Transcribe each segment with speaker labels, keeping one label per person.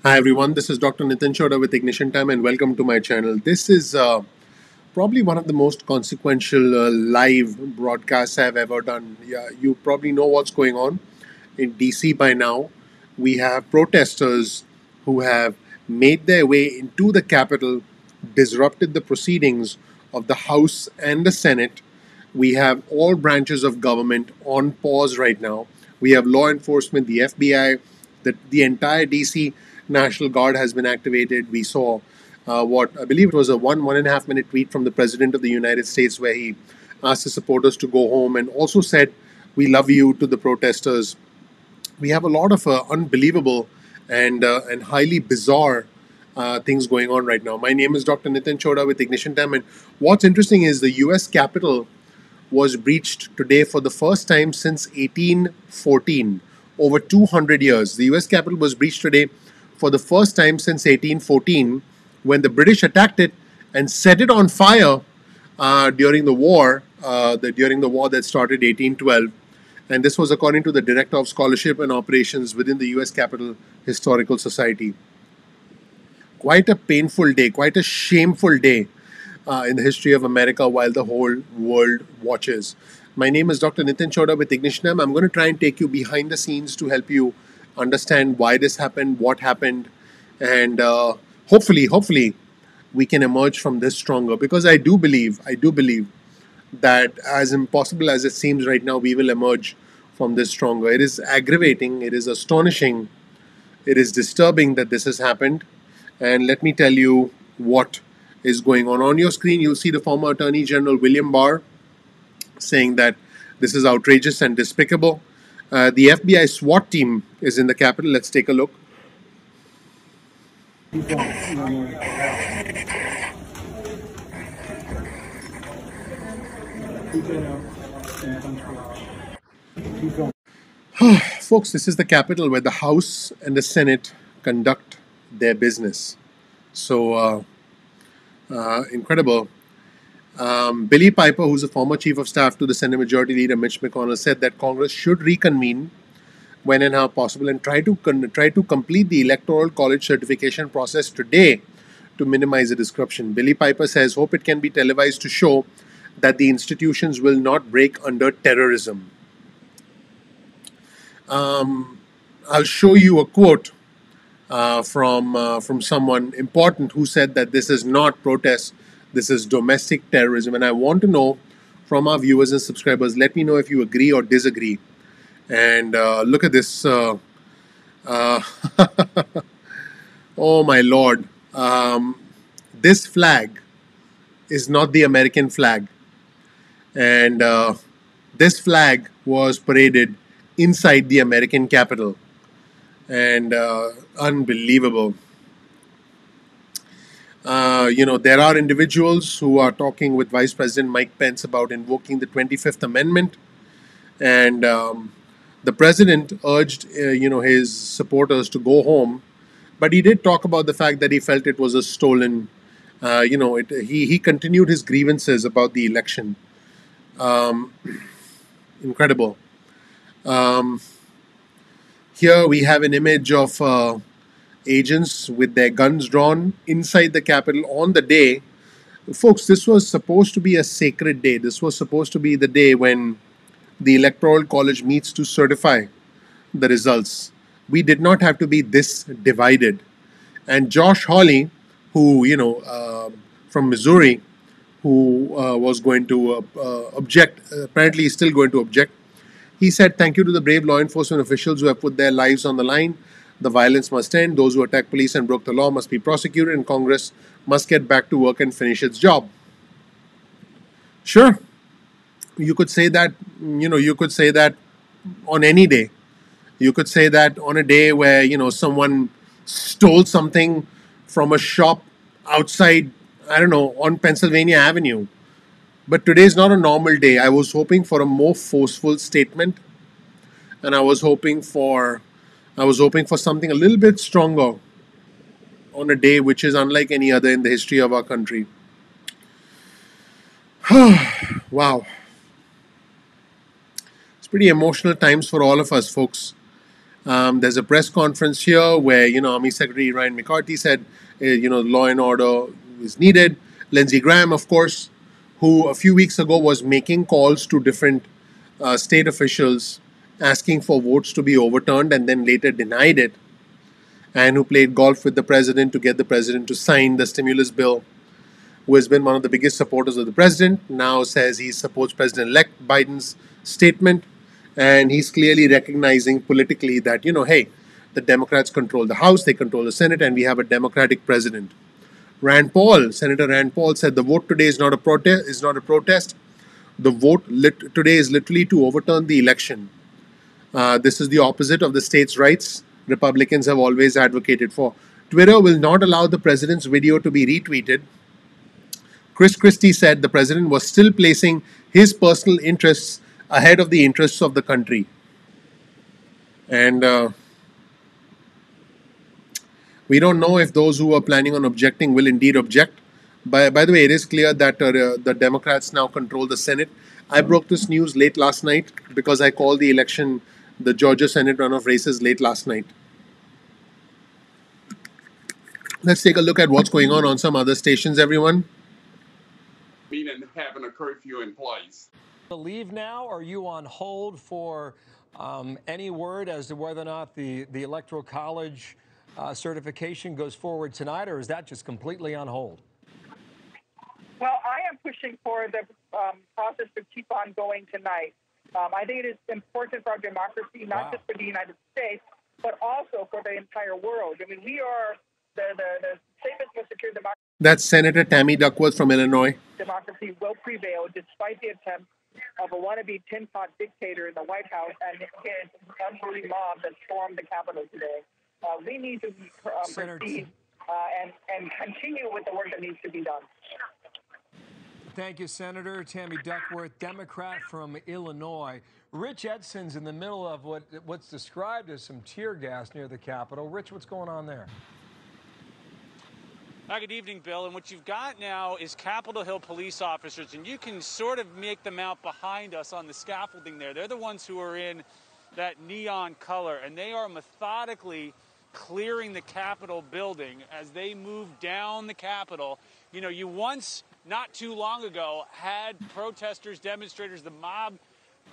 Speaker 1: Hi everyone, this is Dr. Chhoda with Ignition Time and welcome to my channel. This is probably one of the most consequential live broadcasts I've ever done. Yeah, you probably know what's going on in DC by now. We have protesters who have made their way into the Capitol, disrupted the proceedings of the House and the Senate. We have all branches of government on pause right now. We have law enforcement, the FBI, the entire DC National Guard has been activated. We saw what I believe it was a 1.5 minute tweet from the President of the United States where he asked his supporters to go home and also said, "We love you" to the protesters. We have a lot of unbelievable and highly bizarre things going on right now. My name is Dr. Chhoda with Ignition Time, and what's interesting is the U.S. Capitol was breached today for the first time since 1814, over 200 years. The US Capitol was breached today for the first time since 1814 when the British attacked it and set it on fire during the war, during the war that started 1812. And this was according to the Director of Scholarship and Operations within the US Capitol Historical Society. Quite a painful day, quite a shameful day in the history of America while the whole world watches. My name is Dr. Chhoda with Ignition. I'm going to try and take you behind the scenes to help you understand why this happened, what happened, and hopefully, we can emerge from this stronger. Because I do believe that as impossible as it seems right now, we will emerge from this stronger. It is aggravating, it is astonishing, it is disturbing that this has happened. And let me tell you what is going on. On your screen, you'll see the former Attorney General William Barr saying that this is outrageous and despicable. The FBI SWAT team is in the Capitol. Let's take a look. Folks, this is the Capitol where the House and the Senate conduct their business. So, incredible. Billy Piper, who's a former chief of staff to the Senate Majority Leader Mitch McConnell, said that Congress should reconvene when and how possible and try to complete the Electoral College certification process today to minimize the disruption. Billy Piper says, "Hope it can be televised to show that the institutions will not break under terrorism." I'll show you a quote from someone important who said that this is not protest, this is domestic terrorism. And I want to know from our viewers and subscribers, let me know if you agree or disagree. And look at this. Uh, oh my Lord. This flag is not the American flag. And this flag was paraded inside the American Capitol. And unbelievable. There are individuals who are talking with Vice President Mike Pence about invoking the 25th Amendment. And the president urged, his supporters to go home. But he did talk about the fact that he felt it was a stolen, he continued his grievances about the election. Incredible. Here we have an image of agents with their guns drawn inside the Capitol on the day. Folks, this was supposed to be a sacred day. This was supposed to be the day when the Electoral College meets to certify the results. We did not have to be this divided. And Josh Hawley, who, from Missouri, who was going to object, apparently is still going to object. He said, "Thank you to the brave law enforcement officials who have put their lives on the line. The violence must end. Those who attacked police and broke the law must be prosecuted, and Congress must get back to work and finish its job." Sure, you could say that, you could say that on any day. You could say that on a day where, someone stole something from a shop outside, I don't know, on Pennsylvania Avenue. But today is not a normal day. I was hoping for a more forceful statement, and I was hoping for something a little bit stronger on a day which is unlike any other in the history of our country. Wow. It's pretty emotional times for all of us, folks. There's a press conference here where, Army Secretary Ryan McCarthy said, law and order is needed. Lindsey Graham, of course, who a few weeks ago was making calls to different state officials asking for votes to be overturned and then later denied it, and who played golf with the president to get the president to sign the stimulus bill, who has been one of the biggest supporters of the president, now says he supports President-elect Biden's statement. And he's clearly recognizing politically that, hey, the Democrats control the House, they control the Senate, and we have a Democratic president. Senator Rand Paul said the vote today is not a protest. The vote today is literally to overturn the election. This is the opposite of the states' rights Republicans have always advocated for. Twitter will not allow the president's video to be retweeted. Chris Christie said the president was still placing his personal interests ahead of the interests of the country. And we don't know if those who are planning on objecting will indeed object. By the way, it is clear that the Democrats now control the Senate. I broke this news late last night because I called the election, the Georgia Senate runoff races, late last night. Let's take a look at what's going on some other stations, everyone.
Speaker 2: Meaning having a curfew in place.
Speaker 3: Leave now? Are you on hold for any word as to whether or not the Electoral College certification goes forward tonight, or is that just completely on hold?
Speaker 4: Well, I am pushing for the process to keep on going tonight. I think it is important for our democracy, not just for the United States, but also for the entire world. I mean, we are the safest, most secure democracy.
Speaker 1: That's Senator Tammy Duckworth from Illinois.
Speaker 4: Democracy will prevail despite the attempt of a wannabe tin pot dictator in the White House and his unruly mob that stormed the Capitol today. We need to proceed and continue with the work that needs to be done.
Speaker 3: Thank you, Senator Tammy Duckworth, Democrat from Illinois. Rich Edson's in the middle of what's described as some tear gas near the Capitol. Rich, what's going on there?
Speaker 5: Good evening, Bill. And what you've got now is Capitol Hill police officers, and you can sort of make them out behind us on the scaffolding there. They're the ones who are in that neon color, and they are methodically clearing the Capitol building as they move down the Capitol. You know, you once, not too long ago, had protesters, demonstrators, the mob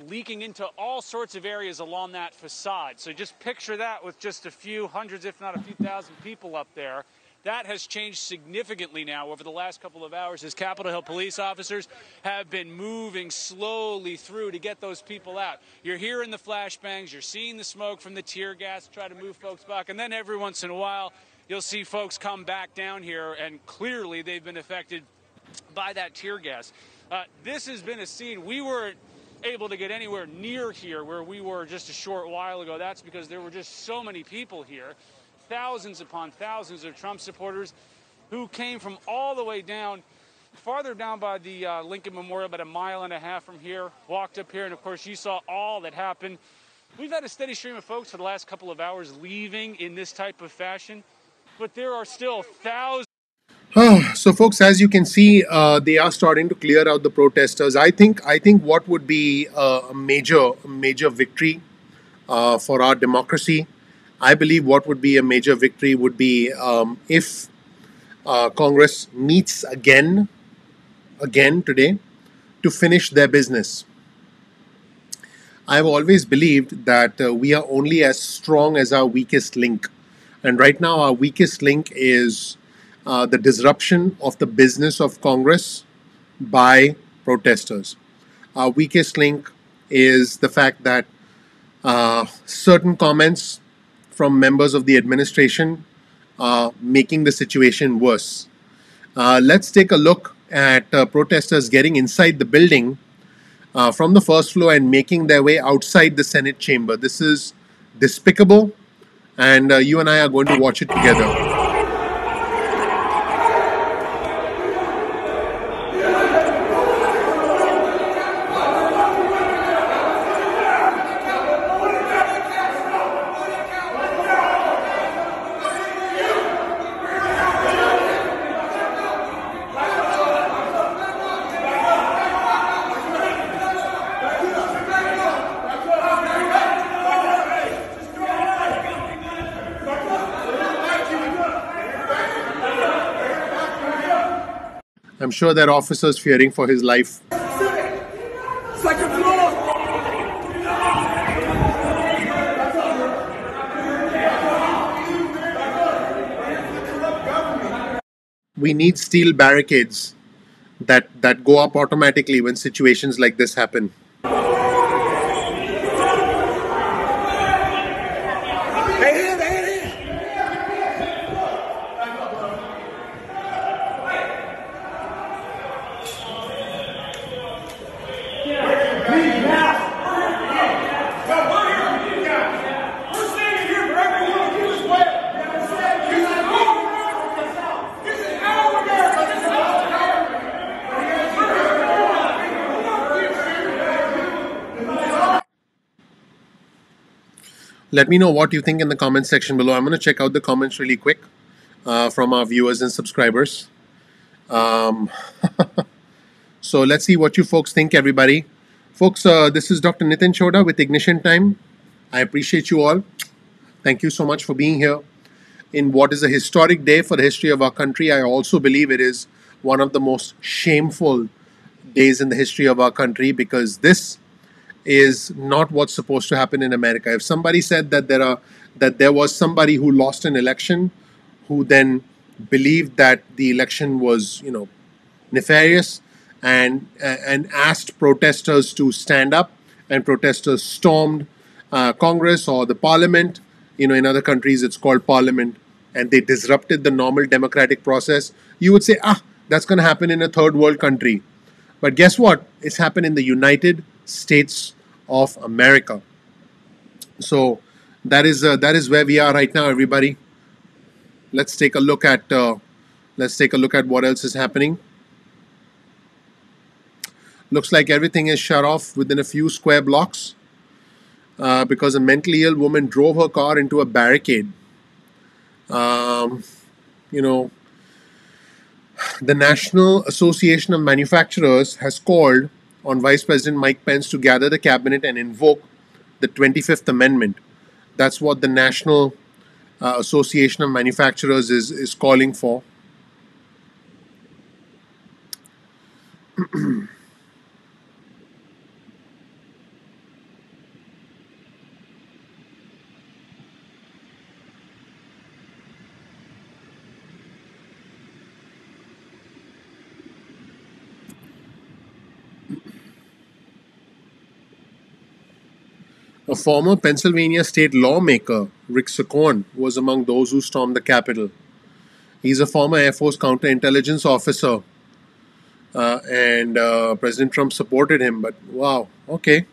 Speaker 5: leaking into all sorts of areas along that facade. So just picture that with just a few hundreds, if not a few thousand people up there. That has changed significantly now over the last couple of hours as Capitol Hill police officers have been moving slowly through to get those people out. You're hearing the flashbangs, you're seeing the smoke from the tear gas to try to move folks back, and then every once in a while you'll see folks come back down here, and clearly they've been affected by that tear gas. This has been a scene we weren't able to get anywhere near here where we were just a short while ago. That's because there were just so many people here. Thousands upon thousands of Trump supporters who came from all the way down, farther down by the Lincoln Memorial, about a mile and a half from here, walked up here, and of course you saw all that happened. We've had a steady stream of folks for the last couple of hours leaving in this type of fashion, but there are still thousands.
Speaker 1: So, folks, as you can see, they are starting to clear out the protesters. I think what would be a major victory for our democracy. I believe what would be a major victory would be if Congress meets again today to finish their business. I've always believed that we are only as strong as our weakest link. And right now our weakest link is the disruption of the business of Congress by protesters. Our weakest link is the fact that certain comments from members of the administration making the situation worse. Let's take a look at protesters getting inside the building from the first floor and making their way outside the Senate chamber. This is despicable, and you and I are going to watch it together. I'm sure there are officers fearing for his life.
Speaker 6: Second floor.
Speaker 1: We need steel barricades that go up automatically when situations like this happen. Let me know what you think in the comment section below. I'm going to check out the comments really quick from our viewers and subscribers. So let's see what you folks think, everybody. Folks, this is Dr. Nitin Chhoda with Ignition Time. I appreciate you all. Thank you so much for being here. In what is a historic day for the history of our country, I also believe it is one of the most shameful days in the history of our country, because this is not what's supposed to happen in America. If somebody said that there was somebody who lost an election, who then believed that the election was, nefarious, and asked protesters to stand up, and protesters stormed Congress or the Parliament. In other countries it's called Parliament, and they disrupted the normal democratic process. You would say, that's going to happen in a third world country. But guess what? It's happened in the United States of America. So that is where we are right now, everybody. Let's take a look at what else is happening. Looks like everything is shut off within a few square blocks because a mentally ill woman drove her car into a barricade. The National Association of Manufacturers has called on Vice President Mike Pence to gather the cabinet and invoke the 25th Amendment. That's what the National Association of Manufacturers is calling for. A former Pennsylvania state lawmaker, Rick Saccone, was among those who stormed the Capitol. He's a former Air Force counterintelligence officer, and President Trump supported him. But wow, okay.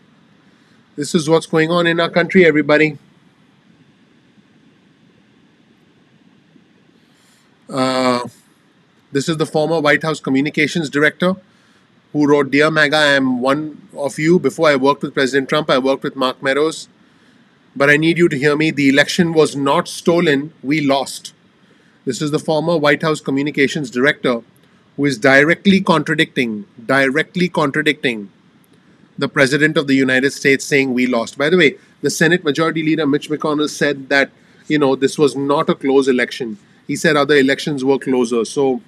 Speaker 1: This is what's going on in our country, everybody. This is the former White House communications director who wrote, "Dear MAGA, I am one of you. Before I worked with President Trump, I worked with Mark Meadows. But I need you to hear me. The election was not stolen. We lost." This is the former White House communications director who is directly contradicting the President of the United States, saying we lost. By the way, the Senate Majority Leader Mitch McConnell said that, this was not a close election. He said other elections were closer. So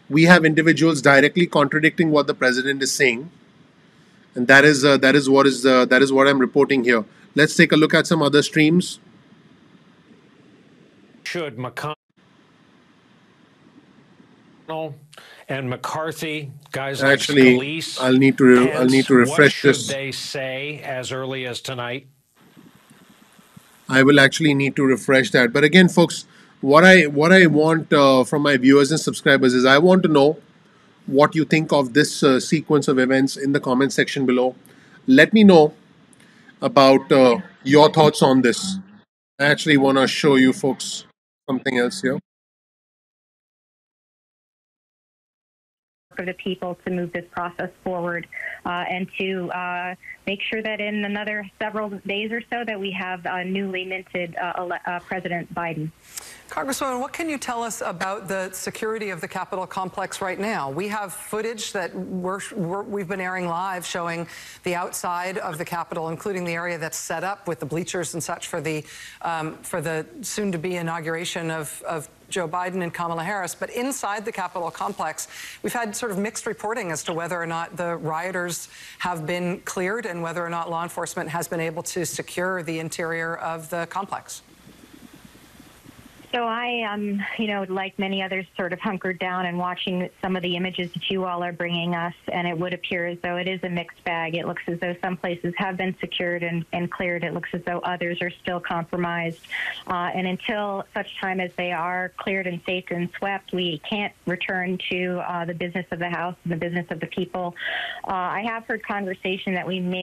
Speaker 1: we have individuals directly contradicting what the president is saying, and that is what I'm reporting here. Let's take a look at some other streams.
Speaker 7: Should McConnell and McCarthy, guys like Scalise,
Speaker 1: I'll need to refresh
Speaker 7: what
Speaker 1: this.
Speaker 7: should they say as early as tonight?
Speaker 1: I will actually need to refresh that. But again, folks, what I want from my viewers and subscribers is I want to know what you think of this sequence of events in the comment section below. Let me know about your thoughts on this. I actually want to show you folks something else here.
Speaker 8: For the people to move this process forward and to make sure that in another several days or so that we have newly minted President Biden.
Speaker 9: Congresswoman, what can you tell us about the security of the Capitol complex right now? We have footage that we've been airing live showing the outside of the Capitol, including the area that's set up with the bleachers and such for the soon-to-be inauguration of Joe Biden and Kamala Harris. But inside the Capitol complex, we've had sort of mixed reporting as to whether or not the rioters have been cleared and whether or not law enforcement has been able to secure the interior of the complex.
Speaker 8: So I, like many others, sort of hunkered down and watching some of the images that you all are bringing us, and it would appear as though it is a mixed bag. It looks as though some places have been secured and cleared. It looks as though others are still compromised. And until such time as they are cleared and safe and swept, we can't return to the business of the House and the business of the people. I have heard conversation that we may.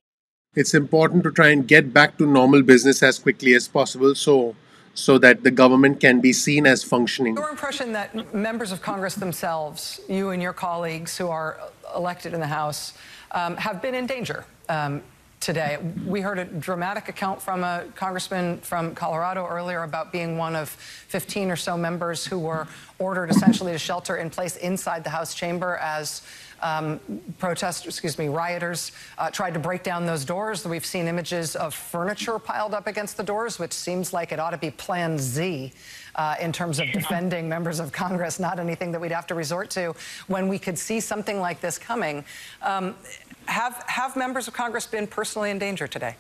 Speaker 1: It's important to try and get back to normal business as quickly as possible, so that the government can be seen as functioning.
Speaker 9: Your impression that members of Congress themselves, you and your colleagues who are elected in the House, have been in danger today. We heard a dramatic account from a congressman from Colorado earlier about being one of 15 or so members who were ordered essentially to shelter in place inside the House chamber as rioters tried to break down those doors. We've seen images of furniture piled up against the doors, which seems like it ought to be Plan Z in terms of defending members of Congress, not anything that we'd have to resort to when we could see something like this coming. Have members of Congress been personally in danger today?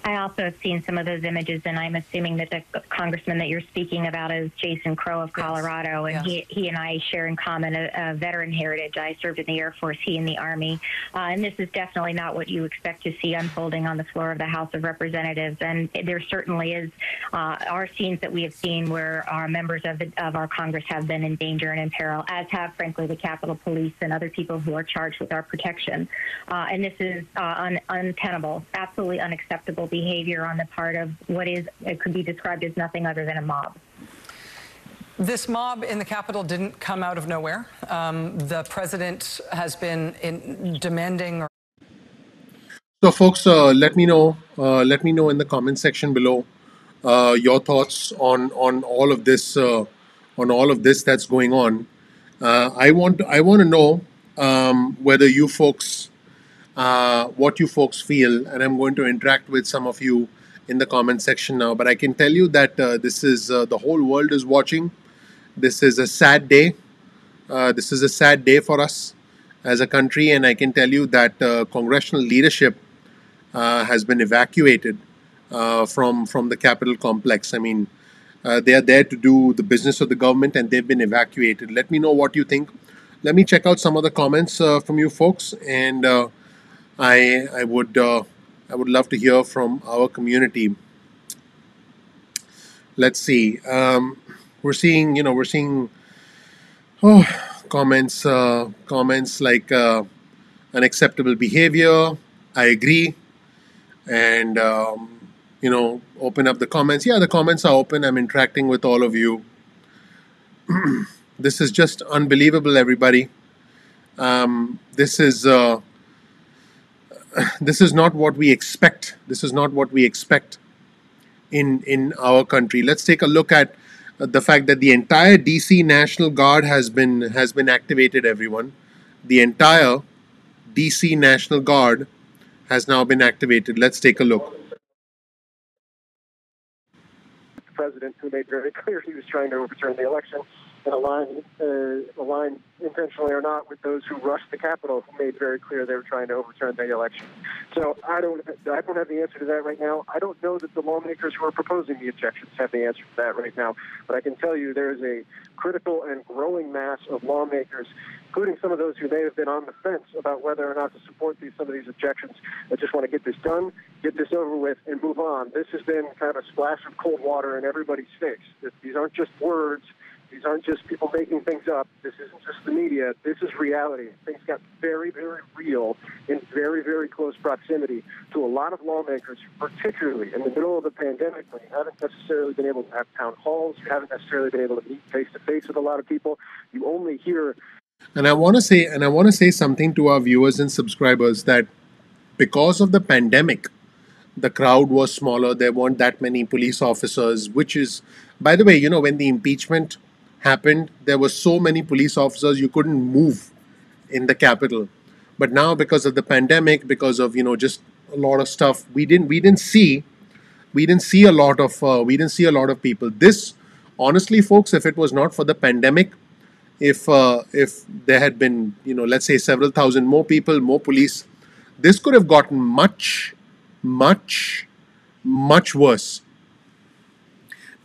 Speaker 8: I also have seen some of those images, and I'm assuming that the congressman that you're speaking about is Jason Crow of Colorado, and he and I share in common a veteran heritage. I served in the Air Force, he in the Army, and this is definitely not what you expect to see unfolding on the floor of the House of Representatives. And there certainly are scenes that we have seen where our members of our Congress have been in danger and in peril, as have, frankly, the Capitol Police and other people who are charged with our protection. And this is untenable, absolutely unacceptable behavior on the part of it could be described as nothing other than a mob.
Speaker 9: This mob in the Capitol didn't come out of nowhere. The president has been demanding.
Speaker 1: So, folks, let me know in the comment section below your thoughts on all of this that's going on. I want to know whether you folks. What you folks feel, and I'm going to interact with some of you in the comment section now. But I can tell you that this is the whole world is watching. This is a sad day. This is a sad day for us as a country, and I can tell you that congressional leadership has been evacuated from the Capitol complex. I mean, they are there to do the business of the government, and they've been evacuated. Let me know what you think. Let me check out some of the comments from you folks, and I would love to hear from our community. Let's see. We're seeing comments like unacceptable behavior. I agree, and open up the comments. Yeah, the comments are open. I'm interacting with all of you. This is just unbelievable, everybody. This is not what we expect. This is not what we expect in our country. Let's take a look at the fact that the entire DC National Guard has been activated, everyone. The entire DC National Guard has now been activated. Let's take a look.
Speaker 10: The president, who made very clear he was trying to overturn the election, and align intentionally or not with those who rushed the Capitol, who made very clear they were trying to overturn the election. So I don't have the answer to that right now. I don't know that the lawmakers who are proposing the objections have the answer to that right now. But I can tell you there is a critical and growing mass of lawmakers, including some of those who may have been on the fence about whether or not to support some of these objections, that just want to get this done, get this over with, and move on. This has been kind of a splash of cold water in everybody's face. These aren't just words. These aren't just people making things up. This isn't just the media. This is reality. Things got very, very real in very, very close proximity to a lot of lawmakers, particularly in the middle of the pandemic, when you haven't necessarily been able to have town halls, you haven't necessarily been able to meet face-to-face with a lot of people. You only hear.
Speaker 1: And I want to say something to our viewers and subscribers, that because of the pandemic, the crowd was smaller. There weren't that many police officers, which is, by the way, when the impeachment happened, there were so many police officers you couldn't move in the Capitol. But now, because of the pandemic, because of just a lot of stuff, we didn't see a lot of people. This Honestly, folks, if it was not for the pandemic, if there had been, let's say several thousand more people, more police, this could have gotten much, much, much worse.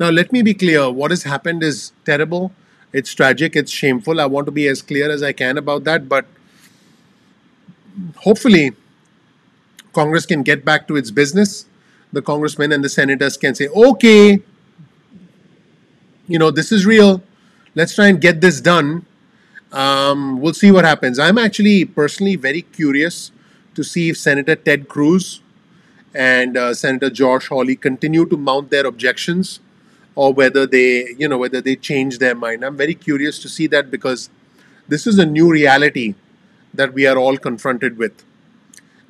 Speaker 1: Now, let me be clear. What has happened is terrible. It's tragic. It's shameful. I want to be as clear as I can about that. But hopefully, Congress can get back to its business. The congressmen and the senators can say, okay, this is real. Let's try and get this done. We'll see what happens. I'm actually personally very curious to see if Senator Ted Cruz and Senator Josh Hawley continue to mount their objections, or whether they change their mind. I'm very curious to see that, because this is a new reality that we are all confronted with,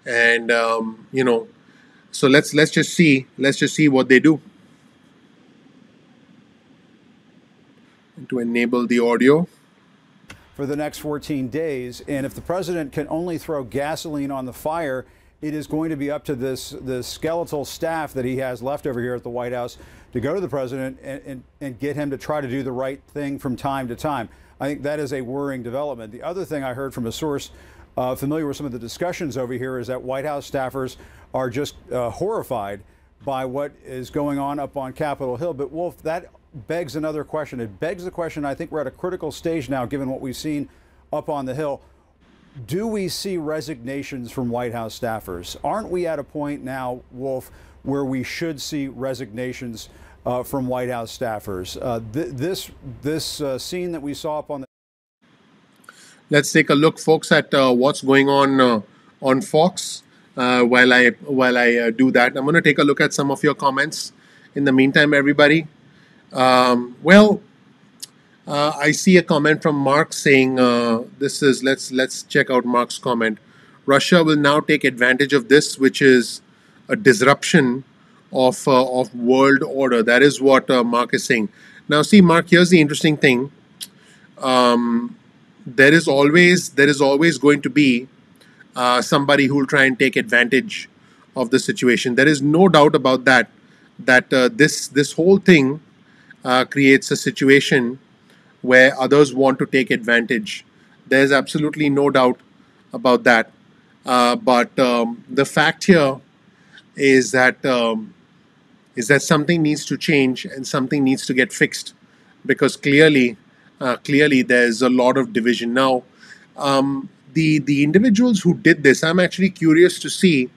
Speaker 1: and so let's just see what they do. To enable the audio
Speaker 11: for the next 14 days. And if the president can only throw gasoline on the fire, it is going to be up to the skeletal staff that he has left over here at the White House to go to the president and get him to try to do the right thing from time to time. I think that is a worrying development. The other thing I heard from a source familiar with some of the discussions over here is that White House staffers are just horrified by what is going on up on Capitol Hill. But Wolf, that begs another question. It begs the question, I think we're at a critical stage now, given what we've seen up on the Hill. Do we see resignations from White House staffers? Aren't we at a point now, Wolf, where we should see resignations from White House staffers? This scene that we saw up on the...
Speaker 1: Let's take a look, folks, at what's going on Fox. While I do that, I'm going to take a look at some of your comments. In the meantime, everybody, I see a comment from Mark saying, let's check out Mark's comment. Russia will now take advantage of this, which is a disruption of world order. That is what Mark is saying. Now, see, Mark, here's the interesting thing. There is always going to be somebody who will try and take advantage of the situation. There is no doubt about that. This whole thing creates a situation where others want to take advantage. There's absolutely no doubt about that. But the fact here is that something needs to change and something needs to get fixed, because clearly there's a lot of division now. The individuals who did this, I'm actually curious to see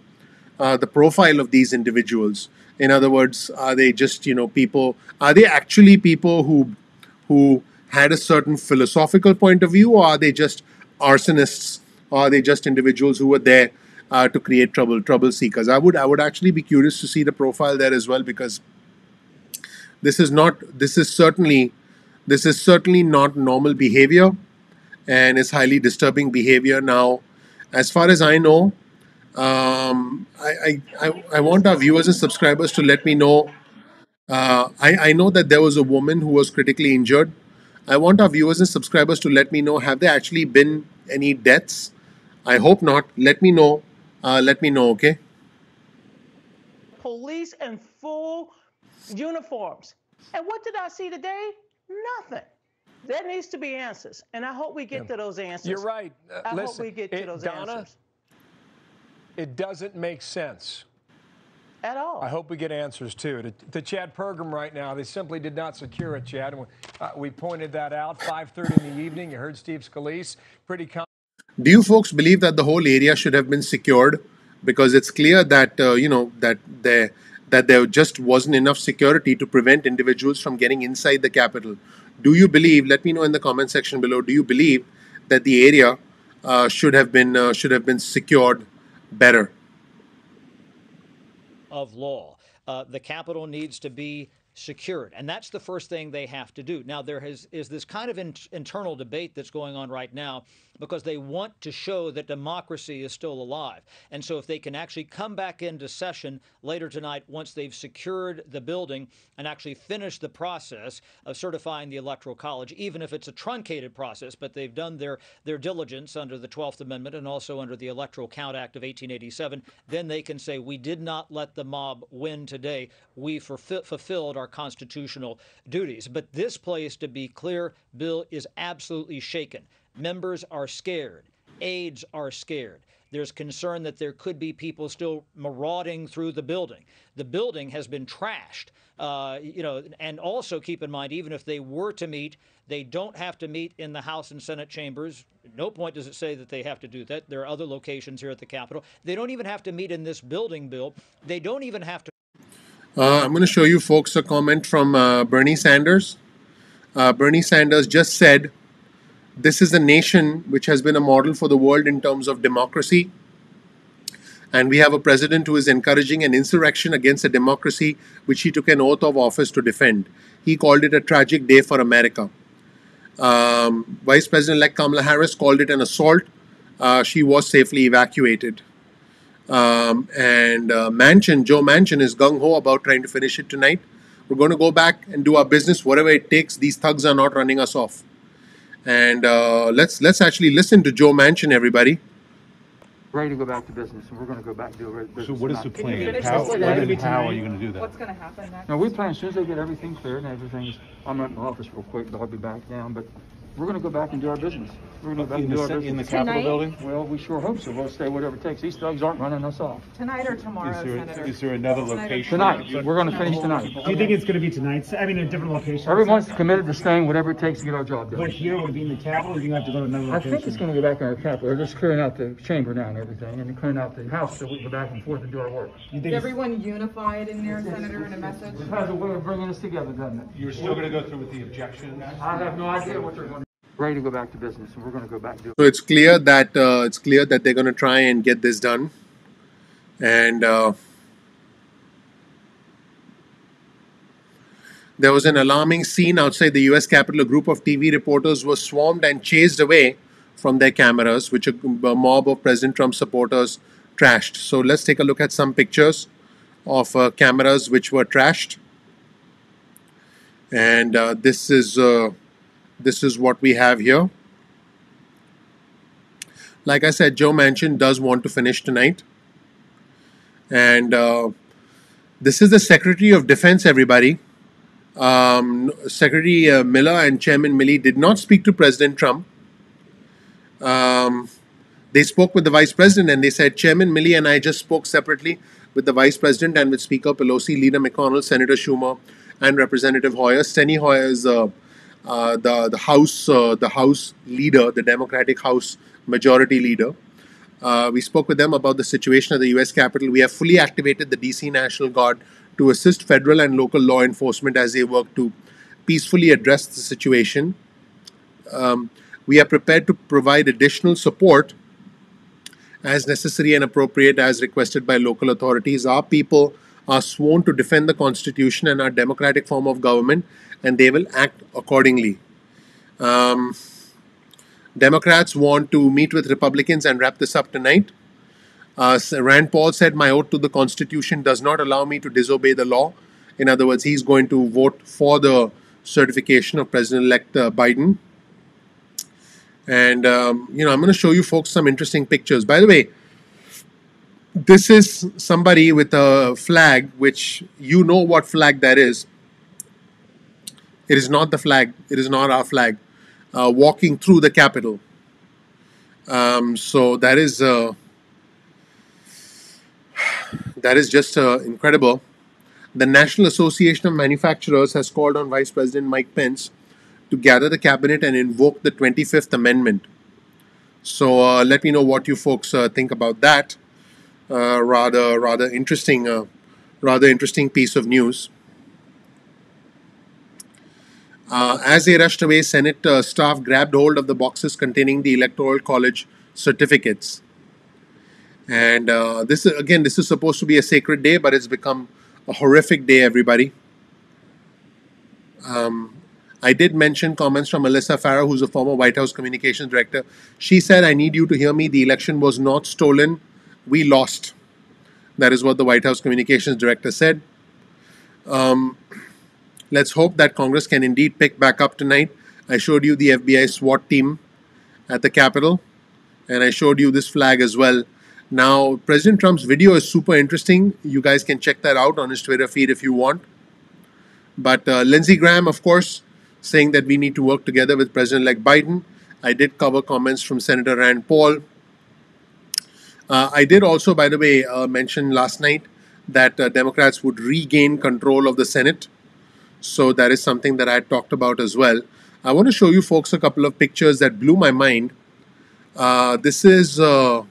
Speaker 1: the profile of these individuals. In other words, are they just people? Are they actually people who had a certain philosophical point of view, or are they just arsonists? Or are they just individuals who were there to create trouble seekers? I would actually be curious to see the profile there as well, because this is certainly not normal behavior, and it's highly disturbing behavior. Now, as far as I know, I want our viewers and subscribers to let me know. I know that there was a woman who was critically injured. I want our viewers and subscribers to let me know, have there actually been any deaths? I hope not. Let me know. Okay?
Speaker 12: Police in full uniforms. And what did I see today? Nothing. There needs to be answers. And I hope we get to those answers.
Speaker 3: You're right.
Speaker 12: I hope we get to those answers.
Speaker 3: It doesn't make sense
Speaker 12: at all.
Speaker 3: I hope we get answers too. To Chad Pergam right now, they simply did not secure it, Chad. And we pointed that out. 5:30 in the evening. You heard Steve Scalise.
Speaker 1: Do you folks believe that the whole area should have been secured? Because it's clear that that there just wasn't enough security to prevent individuals from getting inside the Capitol. Do you believe? Let me know in the comment section below. Do you believe that the area should have been secured better?
Speaker 13: Of law, the Capitol needs to be secured, and that's the first thing they have to do. Now, there is this kind of internal debate that's going on right now, because they want to show that democracy is still alive. And so if they can actually come back into session later tonight, once they've secured the building and actually finish the process of certifying the Electoral College, even if it's a truncated process, but they've done their diligence under the 12th Amendment and also under the Electoral Count Act of 1887, then they can say, we did not let the mob win today. We fulfilled our constitutional duties. But this place, to be clear, Bill, is absolutely shaken. Members are scared. Aides are scared. There's concern that there could be people still marauding through the building. The building has been trashed. And also keep in mind, even if they were to meet, they don't have to meet in the House and Senate chambers. At no point does it say that they have to do that. There are other locations here at the Capitol. They don't even have to meet in this building, Bill. They don't even have to.
Speaker 1: I'm going to show you folks a comment from Bernie Sanders. Bernie Sanders just said, "This is a nation which has been a model for the world in terms of democracy. And we have a president who is encouraging an insurrection against a democracy which he took an oath of office to defend." He called it a tragic day for America. Vice President-elect Kamala Harris called it an assault. She was safely evacuated. Joe Manchin is gung-ho about trying to finish it tonight. We're going to go back and do our business, whatever it takes. These thugs are not running us off. And let's actually listen to Joe Manchin, everybody.
Speaker 14: Ready to go back to business, and we're going to go back and do a business.
Speaker 15: So what is the plan?
Speaker 14: How
Speaker 15: are you going to do that?
Speaker 14: What's going to happen next? No, we plan as soon as they get everything cleared and everything's. I'm not in the office real quick, but I'll be back down. But we're going to go back and do our business. We're going to go back and do our business
Speaker 15: in the Capitol building.
Speaker 14: Well, we sure hope so. We'll stay whatever it takes. These thugs aren't running us off.
Speaker 16: Tonight or tomorrow, Senator?
Speaker 15: Is there another location?
Speaker 14: Tonight. We're going to finish tonight.
Speaker 17: Do you think it's going to be tonight? I mean, a different location?
Speaker 14: Everyone's committed to staying whatever it takes to get our job done.
Speaker 17: But here would be in the Capitol, or do you have to go to another location?
Speaker 14: I think it's going to go back in our Capitol. They're just clearing out the chamber now and everything, and then clearing out the House so we can go back and forth and do our work.
Speaker 16: Is everyone unified in there, Senator, in a message?
Speaker 14: It has a way of bringing us together, doesn't it?
Speaker 15: You're still going to go through with the objections?
Speaker 14: I have no idea what they're going to do. Ready to go back to business, and we're going to go back to do.
Speaker 1: So it's clear that they're going to try and get this done, and there was an alarming scene outside the U.S. Capitol. A group of TV reporters were swarmed and chased away from their cameras, which a mob of President Trump supporters trashed. So let's take a look at some pictures of cameras which were trashed, and this is what we have here. Like I said, Joe Manchin does want to finish tonight. And this is the Secretary of Defense, everybody. Secretary Miller and Chairman Milley did not speak to President Trump. They spoke with the Vice President and they said, "Chairman Milley and I just spoke separately with the Vice President and with Speaker Pelosi, Leader McConnell, Senator Schumer, and Representative Hoyer." Steny Hoyer is the House leader, the Democratic House Majority Leader. We spoke with them about the situation at the U.S. Capitol. We have fully activated the D.C. National Guard to assist federal and local law enforcement as they work to peacefully address the situation. We are prepared to provide additional support as necessary and appropriate as requested by local authorities. Our people are sworn to defend the Constitution and our democratic form of government, and they will act accordingly. Democrats want to meet with Republicans and wrap this up tonight. Rand Paul said, "My oath to the Constitution does not allow me to disobey the law." In other words, he's going to vote for the certification of President-elect Biden. And, I'm going to show you folks some interesting pictures. By the way, this is somebody with a flag, which you know what flag that is. It is not the flag. It is not our flag. Walking through the Capitol. So that is just incredible. The National Association of Manufacturers has called on Vice President Mike Pence to gather the cabinet and invoke the 25th Amendment. So let me know what you folks think about that. Rather interesting piece of news. As they rushed away, Senate staff grabbed hold of the boxes containing the Electoral College certificates. And this is supposed to be a sacred day, but it's become a horrific day, everybody. I did mention comments from Alyssa Farah, who's a former White House Communications Director. She said, "I need you to hear me. The election was not stolen. We lost." That is what the White House Communications Director said. Let's hope that Congress can indeed pick back up tonight. I showed you the FBI SWAT team at the Capitol, and I showed you this flag as well. Now, President Trump's video is super interesting. You guys can check that out on his Twitter feed if you want. But Lindsey Graham, of course, saying that we need to work together with President-elect Biden. I did cover comments from Senator Rand Paul. I did also, by the way, mention last night that Democrats would regain control of the Senate. So that is something that I had talked about as well. I want to show you folks a couple of pictures that blew my mind. This is a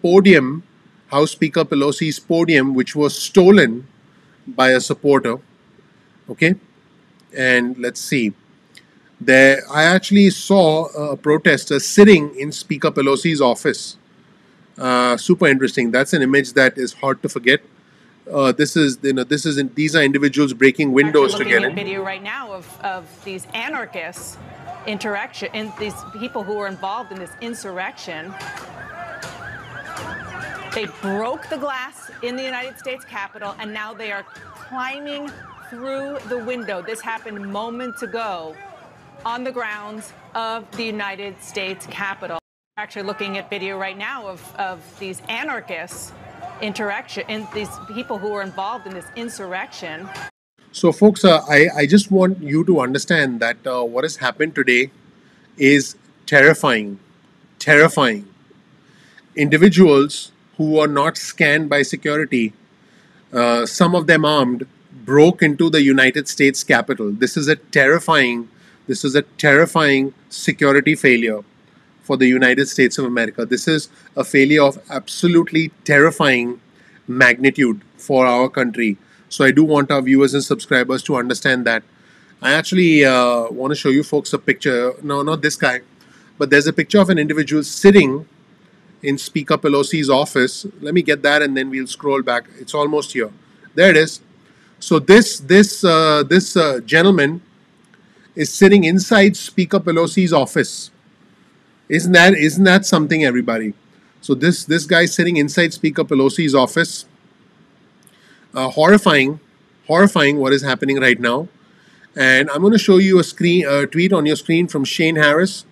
Speaker 1: podium, House Speaker Pelosi's podium, which was stolen by a supporter. Okay, and let's see. There, I actually saw a protester sitting in Speaker Pelosi's office. Super interesting. That's an image that is hard to forget. These are individuals breaking windows to get in.
Speaker 18: Video right now of these anarchists interaction and these people who were involved in this insurrection. They broke the glass in the United States Capitol, and now they are climbing through the window. This happened moments ago on the grounds of the United States Capitol. We're actually looking at video right now of these anarchists interaction and these people who were involved in this insurrection.
Speaker 1: So folks, I just want you to understand that what has happened today is terrifying. Terrifying. Individuals who are not scanned by security, some of them armed, broke into the United States Capitol. This is a terrifying security failure for the United States of America. This is a failure of absolutely terrifying magnitude for our country. So I do want our viewers and subscribers to understand that. I actually want to show you folks a picture. No, not this guy. But there's a picture of an individual sitting in Speaker Pelosi's office. Let me get that and then we'll scroll back. It's almost here. There it is. So this gentleman is sitting inside Speaker Pelosi's office. Isn't that something, everybody? So this guy sitting inside Speaker Pelosi's office. Horrifying what is happening right now. And I'm going to show you a tweet on your screen from Shane Harris,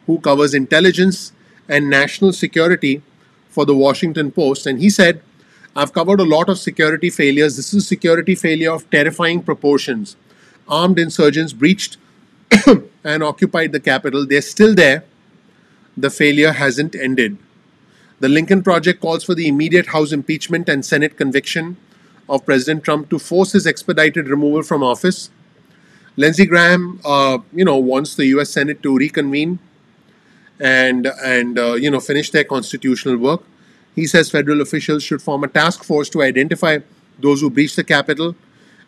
Speaker 1: who covers intelligence and national security for the Washington Post. And he said, I've covered a lot of security failures. This is a security failure of terrifying proportions. Armed insurgents breached and occupied the Capitol. They're still there. The failure hasn't ended. The Lincoln Project calls for the immediate House impeachment and Senate conviction of President Trump to force his expedited removal from office. Lindsey Graham, wants the U.S. Senate to reconvene and finish their constitutional work. He says federal officials should form a task force to identify those who breached the Capitol,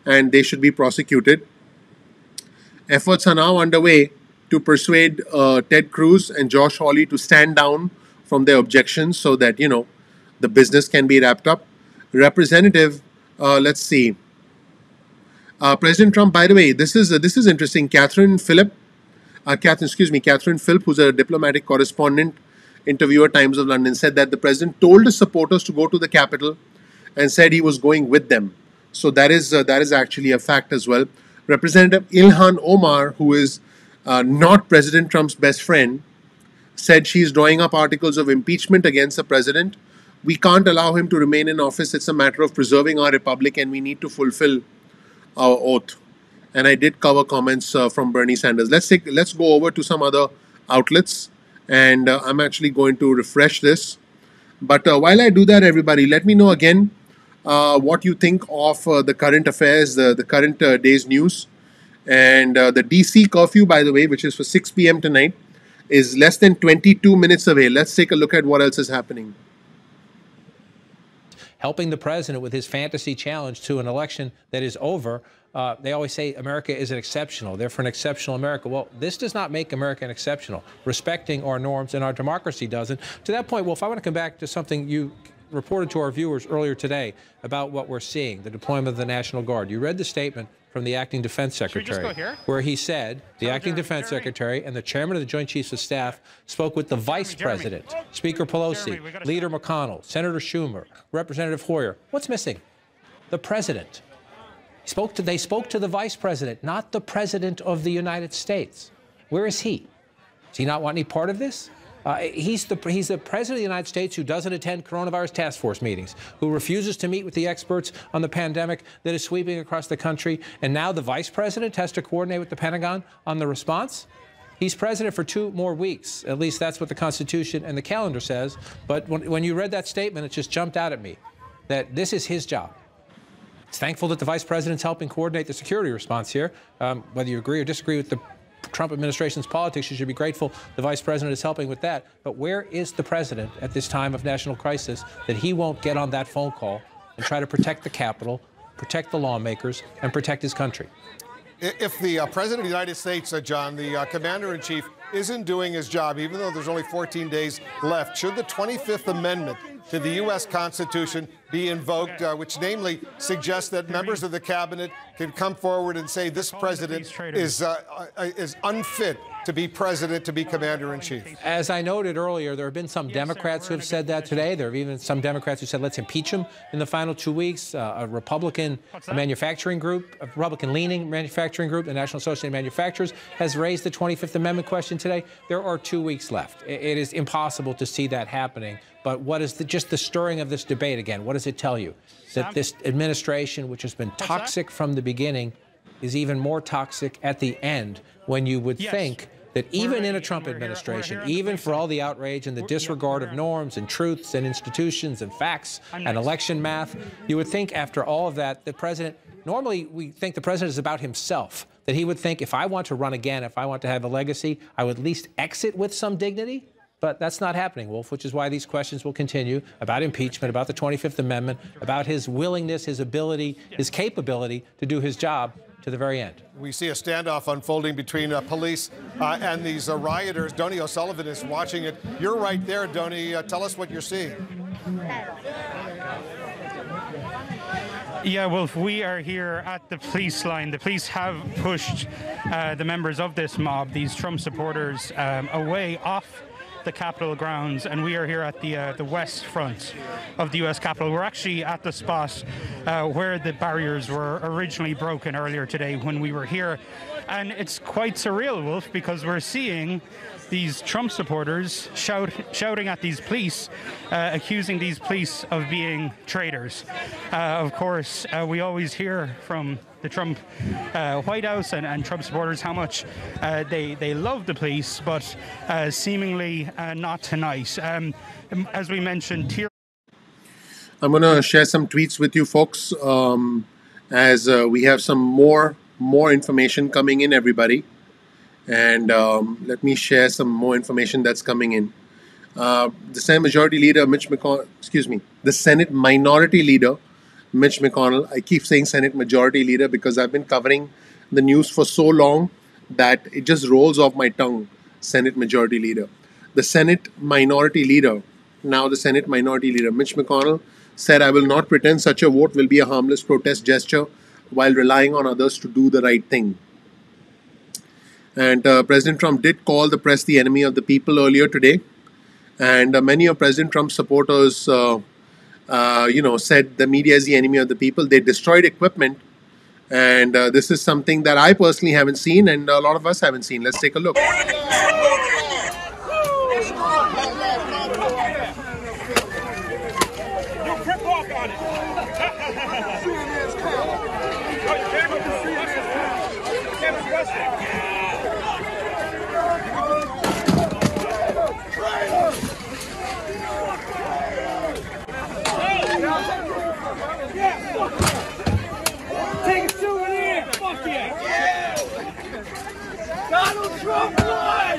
Speaker 1: and they should be prosecuted. Efforts are now underway to persuade Ted Cruz and Josh Hawley to stand down from their objections so that, the business can be wrapped up. Representative, let's see. President Trump, by the way, this is interesting. Catherine Phillip, who's a diplomatic correspondent, interviewer, Times of London, said that the president told his supporters to go to the Capitol and said he was going with them. So that is actually a fact as well. Representative Ilhan Omar, who is not President Trump's best friend, said she's drawing up articles of impeachment against the president. We can't allow him to remain in office. It's a matter of preserving our republic, and we need to fulfill our oath. And I did cover comments from Bernie Sanders. Let's go over to some other outlets, and I'm actually going to refresh this. But while I do that, everybody, let me know again what you think of the current affairs, the current day's news. And the DC curfew, by the way, which is for 6 p.m. tonight, is less than 22 minutes away. Let's take a look at what else is happening.
Speaker 19: Helping the president with his fantasy challenge to an election that is over. They always say America is an exceptional. They're for an exceptional America. Well, this does not make America an exceptional. Respecting our norms and our democracy doesn't. To that point, Wolf, I want to come back to something you reported to our viewers earlier today about what we're seeing, the deployment of the National Guard. You read the statement from the acting defense secretary, where he said the acting defense secretary and the chairman of the Joint Chiefs of Staff spoke with the vice president, Speaker Pelosi, Leader McConnell, Senator Schumer, Representative Hoyer. What's missing? The president. They spoke to the vice president, not the president of the United States. Where is he? Does he not want any part of this? He's the president of the United States who doesn't attend coronavirus task force meetings, who refuses to meet with the experts on the pandemic that is sweeping across the country, and now the vice president has to coordinate with the Pentagon on the response. He's president for 2 more weeks. At least that's what the Constitution and the calendar says. But when you read that statement, it just jumped out at me that this is his job. It's thankful that the vice president's helping coordinate the security response here. Whether you agree or disagree with the Trump administration's politics, you should be grateful the vice president is helping with that. But where is the president at this time of national crisis that he won't get on that phone call and try to protect the Capitol, protect the lawmakers, and protect his country?
Speaker 20: If the President of the United States, John, the Commander-in-Chief, isn't doing his job, even though there's only 14 days left, should the 25th Amendment to the U.S. Constitution be invoked, which namely suggests that members of the cabinet can come forward and say this president is unfit to be president, to be commander-in-chief?
Speaker 19: As I noted earlier, there have been some Democrats who have said that today. There have even some Democrats who said let's impeach him in the final 2 weeks. A Republican manufacturing group, a Republican-leaning manufacturing group, the National Association of Manufacturers, has raised the 25th Amendment question today. There are 2 weeks left. It is impossible to see that happening. But what is just the stirring of this debate again? What does it tell you? That this administration, which has been toxic from the beginning, is even more toxic at the end, when you would think that even in a Trump administration, even for all the outrage and the disregard of norms and truths and institutions and facts and election math, you would think after all of that, the president, normally we think the president is about himself, that he would think if I want to run again, if I want to have a legacy, I would at least exit with some dignity. But that's not happening, Wolf, which is why these questions will continue about impeachment, about the 25th Amendment, about his willingness, his ability, his capability to do his job to the very end.
Speaker 20: We see a standoff unfolding between police and these rioters. Donnie O'Sullivan is watching it. You're right there, Donnie. Tell us what you're seeing.
Speaker 21: Yeah, Wolf, we are here at the police line. The police have pushed the members of this mob, these Trump supporters, away off the Capitol grounds, and we are here at the west front of the U.S. Capitol. We're actually at the spot where the barriers were originally broken earlier today when we were here, and it's quite surreal, Wolf, because we're seeing these Trump supporters shouting at these police, accusing these police of being traitors. Of course, we always hear from the Trump White House and Trump supporters how much they love the police, but seemingly not tonight. As we mentioned,
Speaker 1: I'm going to share some tweets with you folks as we have some more information coming in, everybody. And let me share some more information that's coming in. The Senate Majority Leader Mitch McConnell, the Senate Minority Leader Mitch McConnell. I keep saying Senate Majority Leader because I've been covering the news for so long that it just rolls off my tongue. Senate Majority Leader. The Senate Minority Leader, now the Senate Minority Leader Mitch McConnell, said, "I will not pretend such a vote will be a harmless protest gesture while relying on others to do the right thing." And President Trump did call the press the enemy of the people earlier today. And many of President Trump's supporters, said the media is the enemy of the people. They destroyed equipment. And this is something that I personally haven't seen and a lot of us haven't seen. Let's take a look.
Speaker 6: Take a souvenir! Fuck yeah! Donald Trump won!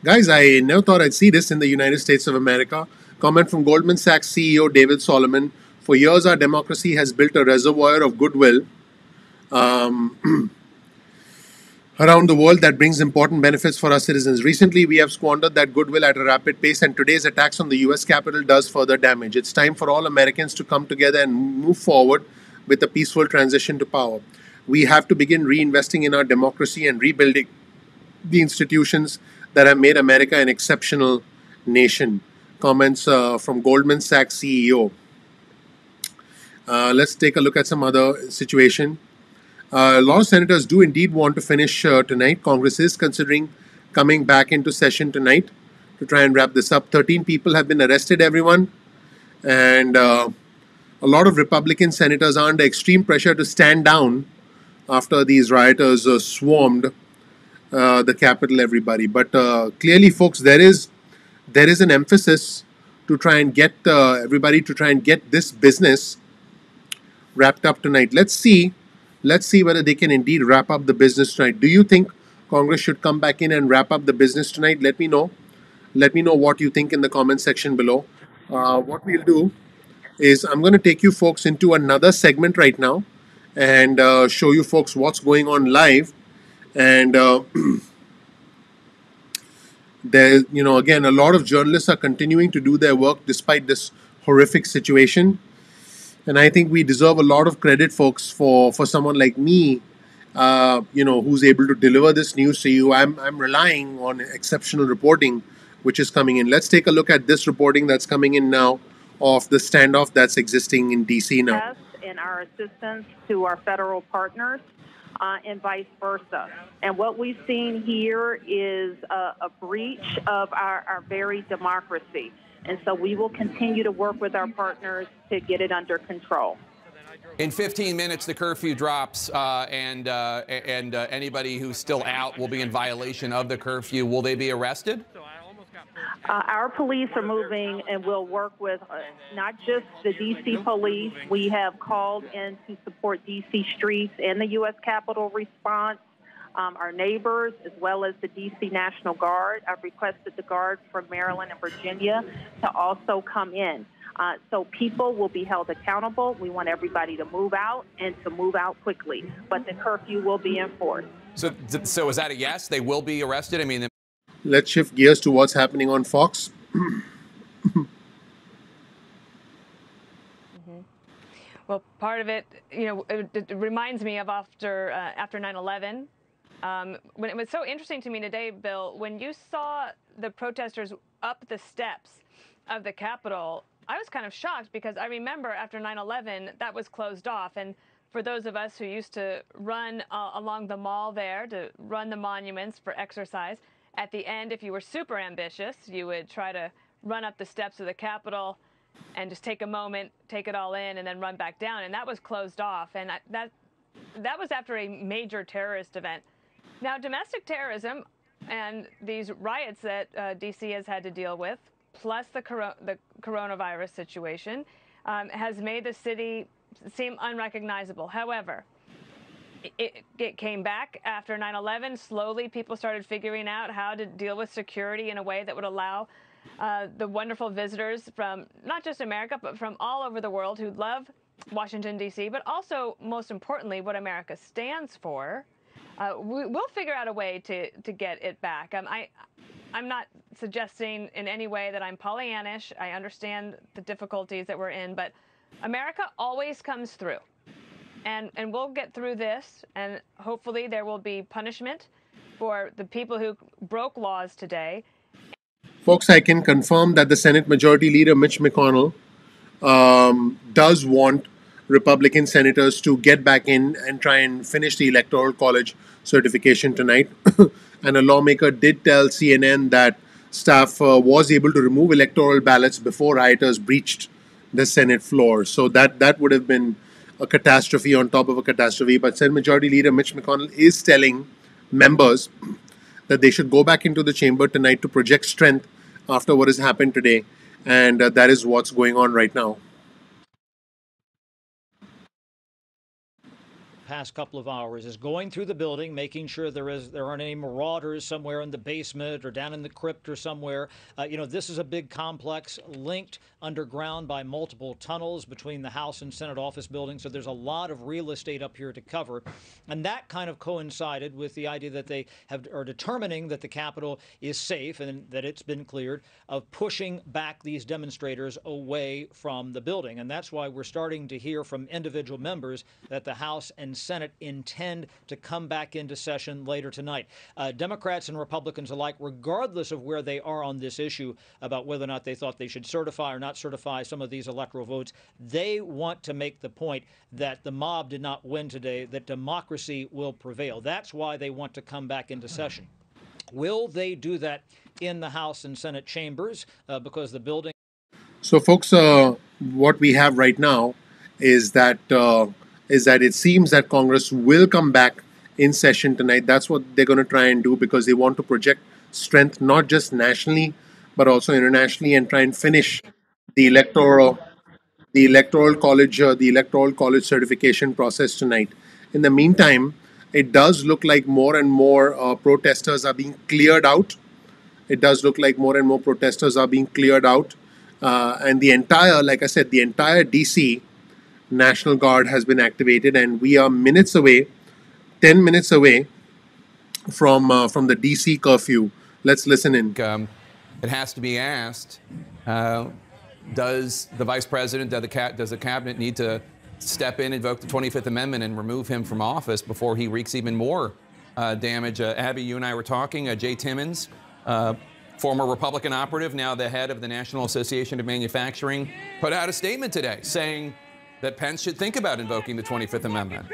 Speaker 1: Guys, I never thought I'd see this in the United States of America. Comment from Goldman Sachs CEO David Solomon. For years, our democracy has built a reservoir of goodwill around the world that brings important benefits for our citizens. Recently, we have squandered that goodwill at a rapid pace, and today's attacks on the U.S. Capitol does further damage. It's time for all Americans to come together and move forward with a peaceful transition to power. We have to begin reinvesting in our democracy and rebuilding the institutions that have made America an exceptional nation. Comments from Goldman Sachs CEO. Let's take a look at some other situation. A lot of senators do indeed want to finish tonight. Congress is considering coming back into session tonight to try and wrap this up. 13 people have been arrested, everyone. And a lot of Republican senators are under extreme pressure to stand down after these rioters swarmed the Capitol, everybody. But clearly, folks, there is an emphasis to try and get everybody to try and get this business wrapped up tonight. Let's see whether they can indeed wrap up the business tonight. Do you think Congress should come back in and wrap up the business tonight? Let me know. Let me know what you think in the comment section below. What we'll do is I'm going to take you folks into another segment right now and show you folks what's going on live. And there, again, a lot of journalists are continuing to do their work despite this horrific situation. And I think we deserve a lot of credit, folks, for someone like me, who's able to deliver this news to you. I'm relying on exceptional reporting, which is coming in. Let's take a look at this reporting that's coming in now of the standoff that's existing in D.C. now.
Speaker 2: And our assistance to our federal partners and vice versa. And what we've seen here is a breach of our very democracy. And so we will continue to work with our partners to get it under control.
Speaker 22: In 15 minutes, the curfew drops, and anybody who's still out will be in violation of the curfew. Will they be arrested?
Speaker 2: Our police are moving and will work with not just the D.C. police. We have called in to support D.C. streets and the U.S. Capitol response. Our neighbors, as well as the D.C. National Guard. I've requested the guards from Maryland and Virginia to also come in. So people will be held accountable. We want everybody to move out and to move out quickly. But the curfew will be enforced.
Speaker 22: So is that a yes? They will be arrested? I mean,
Speaker 1: let's shift gears to what's happening on Fox.
Speaker 23: Well, part of it, it reminds me of after 9/11. When it was so interesting to me today, Bill, when you saw the protesters up the steps of the Capitol, I was kind of shocked because I remember after 9/11 that was closed off. And for those of us who used to run along the mall there, to run the monuments for exercise, at the end, if you were super ambitious, you would try to run up the steps of the Capitol and just take a moment, take it all in, and then run back down. And that was closed off. And that was after a major terrorist event. Now, domestic terrorism and these riots that D.C. has had to deal with, plus the coronavirus situation, has made the city seem unrecognizable. However, it came back after 9/11. Slowly, people started figuring out how to deal with security in a way that would allow the wonderful visitors from not just America, but from all over the world who love Washington, D.C., but also, most importantly, what America stands for. We'll figure out a way to get it back. I'm not suggesting in any way that I'm Pollyannish. I understand the difficulties that we're in, but America always comes through. And we'll get through this, and hopefully there will be punishment for the people who broke laws today.
Speaker 1: Folks, I can confirm that the Senate Majority Leader Mitch McConnell does want Republican senators to get back in and try and finish the Electoral College certification tonight. And a lawmaker did tell CNN that staff was able to remove electoral ballots before rioters breached the Senate floor. So that would have been a catastrophe on top of a catastrophe. But Senate Majority Leader Mitch McConnell is telling members that they should go back into the chamber tonight to project strength after what has happened today. And that is what's going on right now.
Speaker 13: Past couple of hours is going through the building, making sure there aren't any marauders somewhere in the basement or down in the crypt or somewhere. This is a big complex linked underground by multiple tunnels between the House and Senate office buildings. So there's a lot of real estate up here to cover. And that kind of coincided with the idea that they are determining that the Capitol is safe and that it's been cleared of pushing back these demonstrators away from the building. And that's why we're starting to hear from individual members that the House and and Senate intend to come back into session later tonight. Democrats and Republicans alike, regardless of where they are on this issue about whether or not they thought they should certify or not certify some of these electoral votes, they want to make the point that the mob did not win today, that democracy will prevail. That's why they want to come back into session. Will they do that in the House and Senate chambers? Because the building.
Speaker 1: So, folks, what we have right now is that it seems that Congress will come back in session tonight. That's what they're going to try and do, because they want to project strength not just nationally but also internationally, and try and finish the electoral college certification process tonight. In the meantime, it does look like more and more protesters are being cleared out. It does look like more and more protesters are being cleared out. And the entire, like I said, the entire DC National Guard has been activated, and we are minutes away, 10 minutes away from the DC curfew. Let's listen in.
Speaker 22: It has to be asked, does the vice president, does the cabinet need to step in, invoke the 25th Amendment, and remove him from office before he wreaks even more damage? Abby, you and I were talking. Jay Timmons, former Republican operative, now the head of the National Association of Manufacturing, put out a statement today saying that Pence should think about invoking the 25th Amendment.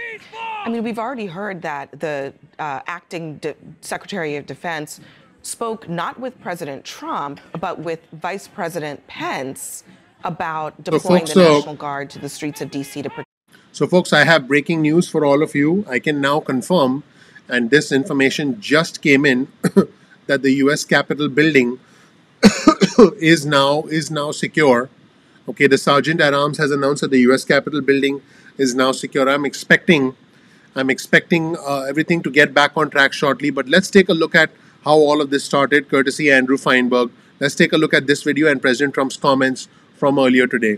Speaker 4: I mean, we've already heard that the acting Secretary of Defense spoke not with President Trump, but with Vice President Pence about deploying the National Guard to the streets of D.C. to protect.
Speaker 1: So, folks, I have breaking news for all of you. I can now confirm, and this information just came in, that the U.S. Capitol building is now secure. Okay, the Sergeant at Arms has announced that the U.S. Capitol building is now secure. I'm expecting everything to get back on track shortly. But let's take a look at how all of this started, courtesy Andrew Feinberg. Let's take a look at this video and President Trump's comments from earlier today.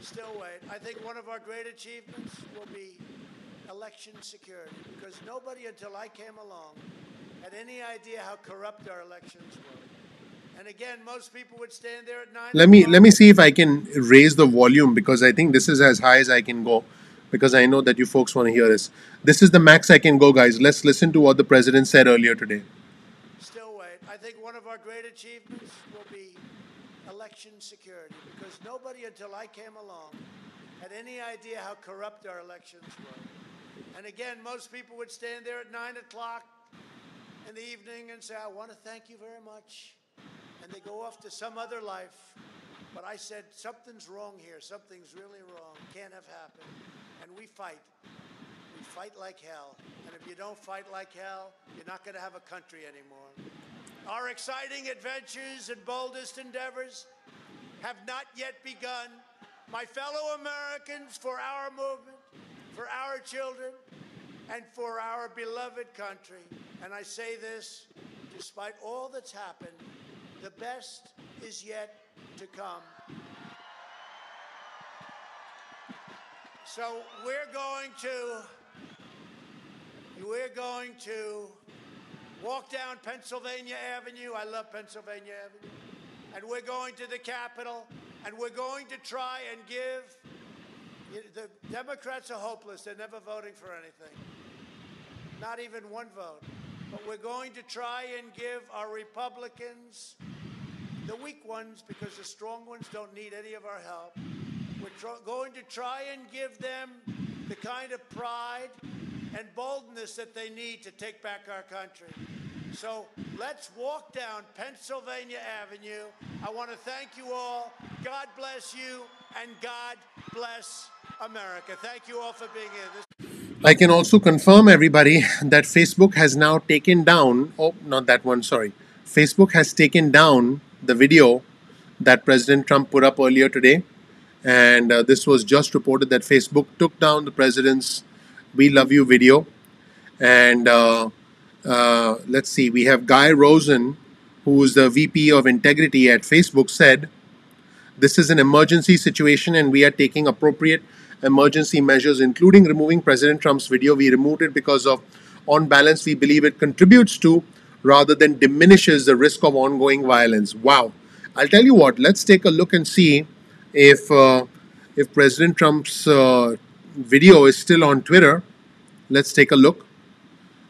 Speaker 5: Still wait. I think one of our great achievements will be election security, because nobody until I came along had any idea how corrupt our elections were. And again, most people would stand there at 9 o'clock.
Speaker 1: Let me see if I can raise the volume, because I think this is as high as I can go, because I know that you folks want to hear this. This is the max I can go, guys. Let's listen to what the president said earlier today.
Speaker 5: Still wait. I think one of our great achievements will be election security, because nobody until I came along had any idea how corrupt our elections were. And again, most people would stand there at 9 o'clock in the evening and say, I want to thank you very much. And they go off to some other life. But I said, something's wrong here. Something's really wrong. Can't have happened. And we fight. We fight like hell. And if you don't fight like hell, you're not going to have a country anymore. Our exciting adventures and boldest endeavors have not yet begun. My fellow Americans, for our movement, for our children, and for our beloved country. And I say this, despite all that's happened, the best is yet to come. So we're going to walk down Pennsylvania Avenue. I love Pennsylvania Avenue. And we're going to the Capitol, and we're going to try and give. The Democrats are hopeless. They're never voting for anything. Not even one vote. But we're going to try and give our Republicans, the weak ones, because the strong ones don't need any of our help. We're going to try and give them the kind of pride and boldness that they need to take back our country. So let's walk down Pennsylvania Avenue. I want to thank you all. God bless you, and God bless America. Thank you all for being here.
Speaker 1: I can also confirm, everybody, that Facebook has now taken down, oh, not that one, sorry. Facebook has taken down the video that President Trump put up earlier today. And this was just reported that Facebook took down the president's "We Love You" video. And let's see, we have Guy Rosen, who is the VP of Integrity at Facebook, said, "This is an emergency situation and we are taking appropriate emergency measures, including removing President Trump's video. We removed it because on balance, we believe it contributes to rather than diminishes the risk of ongoing violence." Wow. I'll tell you what, let's take a look and see if President Trump's video is still on Twitter. Let's take a look.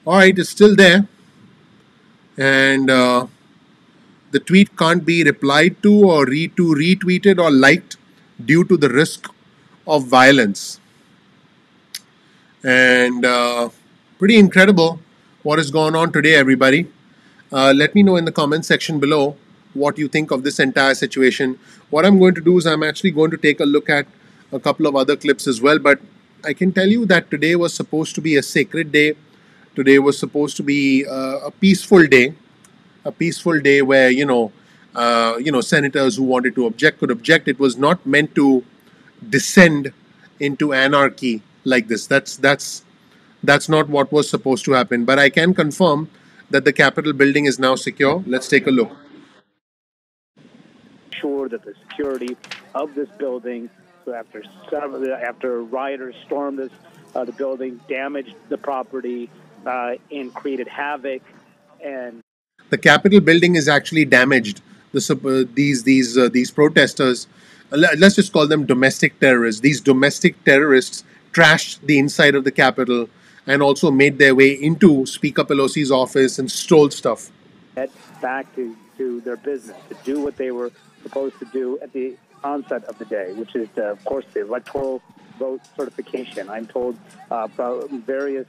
Speaker 1: All right, it's still there. And the tweet can't be replied to or retweeted or liked due to the risk of violence. And pretty incredible what has gone on today, everybody. Let me know in the comment section below what you think of this entire situation. What I'm going to do is I'm actually going to take a look at a couple of other clips as well. But I can tell you that today was supposed to be a sacred day. Today was supposed to be a peaceful day. A peaceful day where, senators who wanted to object could object. It was not meant to descend into anarchy like this. That's not what was supposed to happen. But I can confirm that the Capitol building is now secure. Let's take a look.
Speaker 7: Sure that the security of this building, so after rioters stormed the building, damaged the property, and created havoc, and
Speaker 1: the Capitol building is actually damaged. These protesters, let's just call them domestic terrorists. These domestic terrorists trashed the inside of the Capitol and also made their way into Speaker Pelosi's office and stole stuff.
Speaker 7: Get back to their business, to do what they were supposed to do at the onset of the day, which is, of course, the electoral vote certification. I'm told from various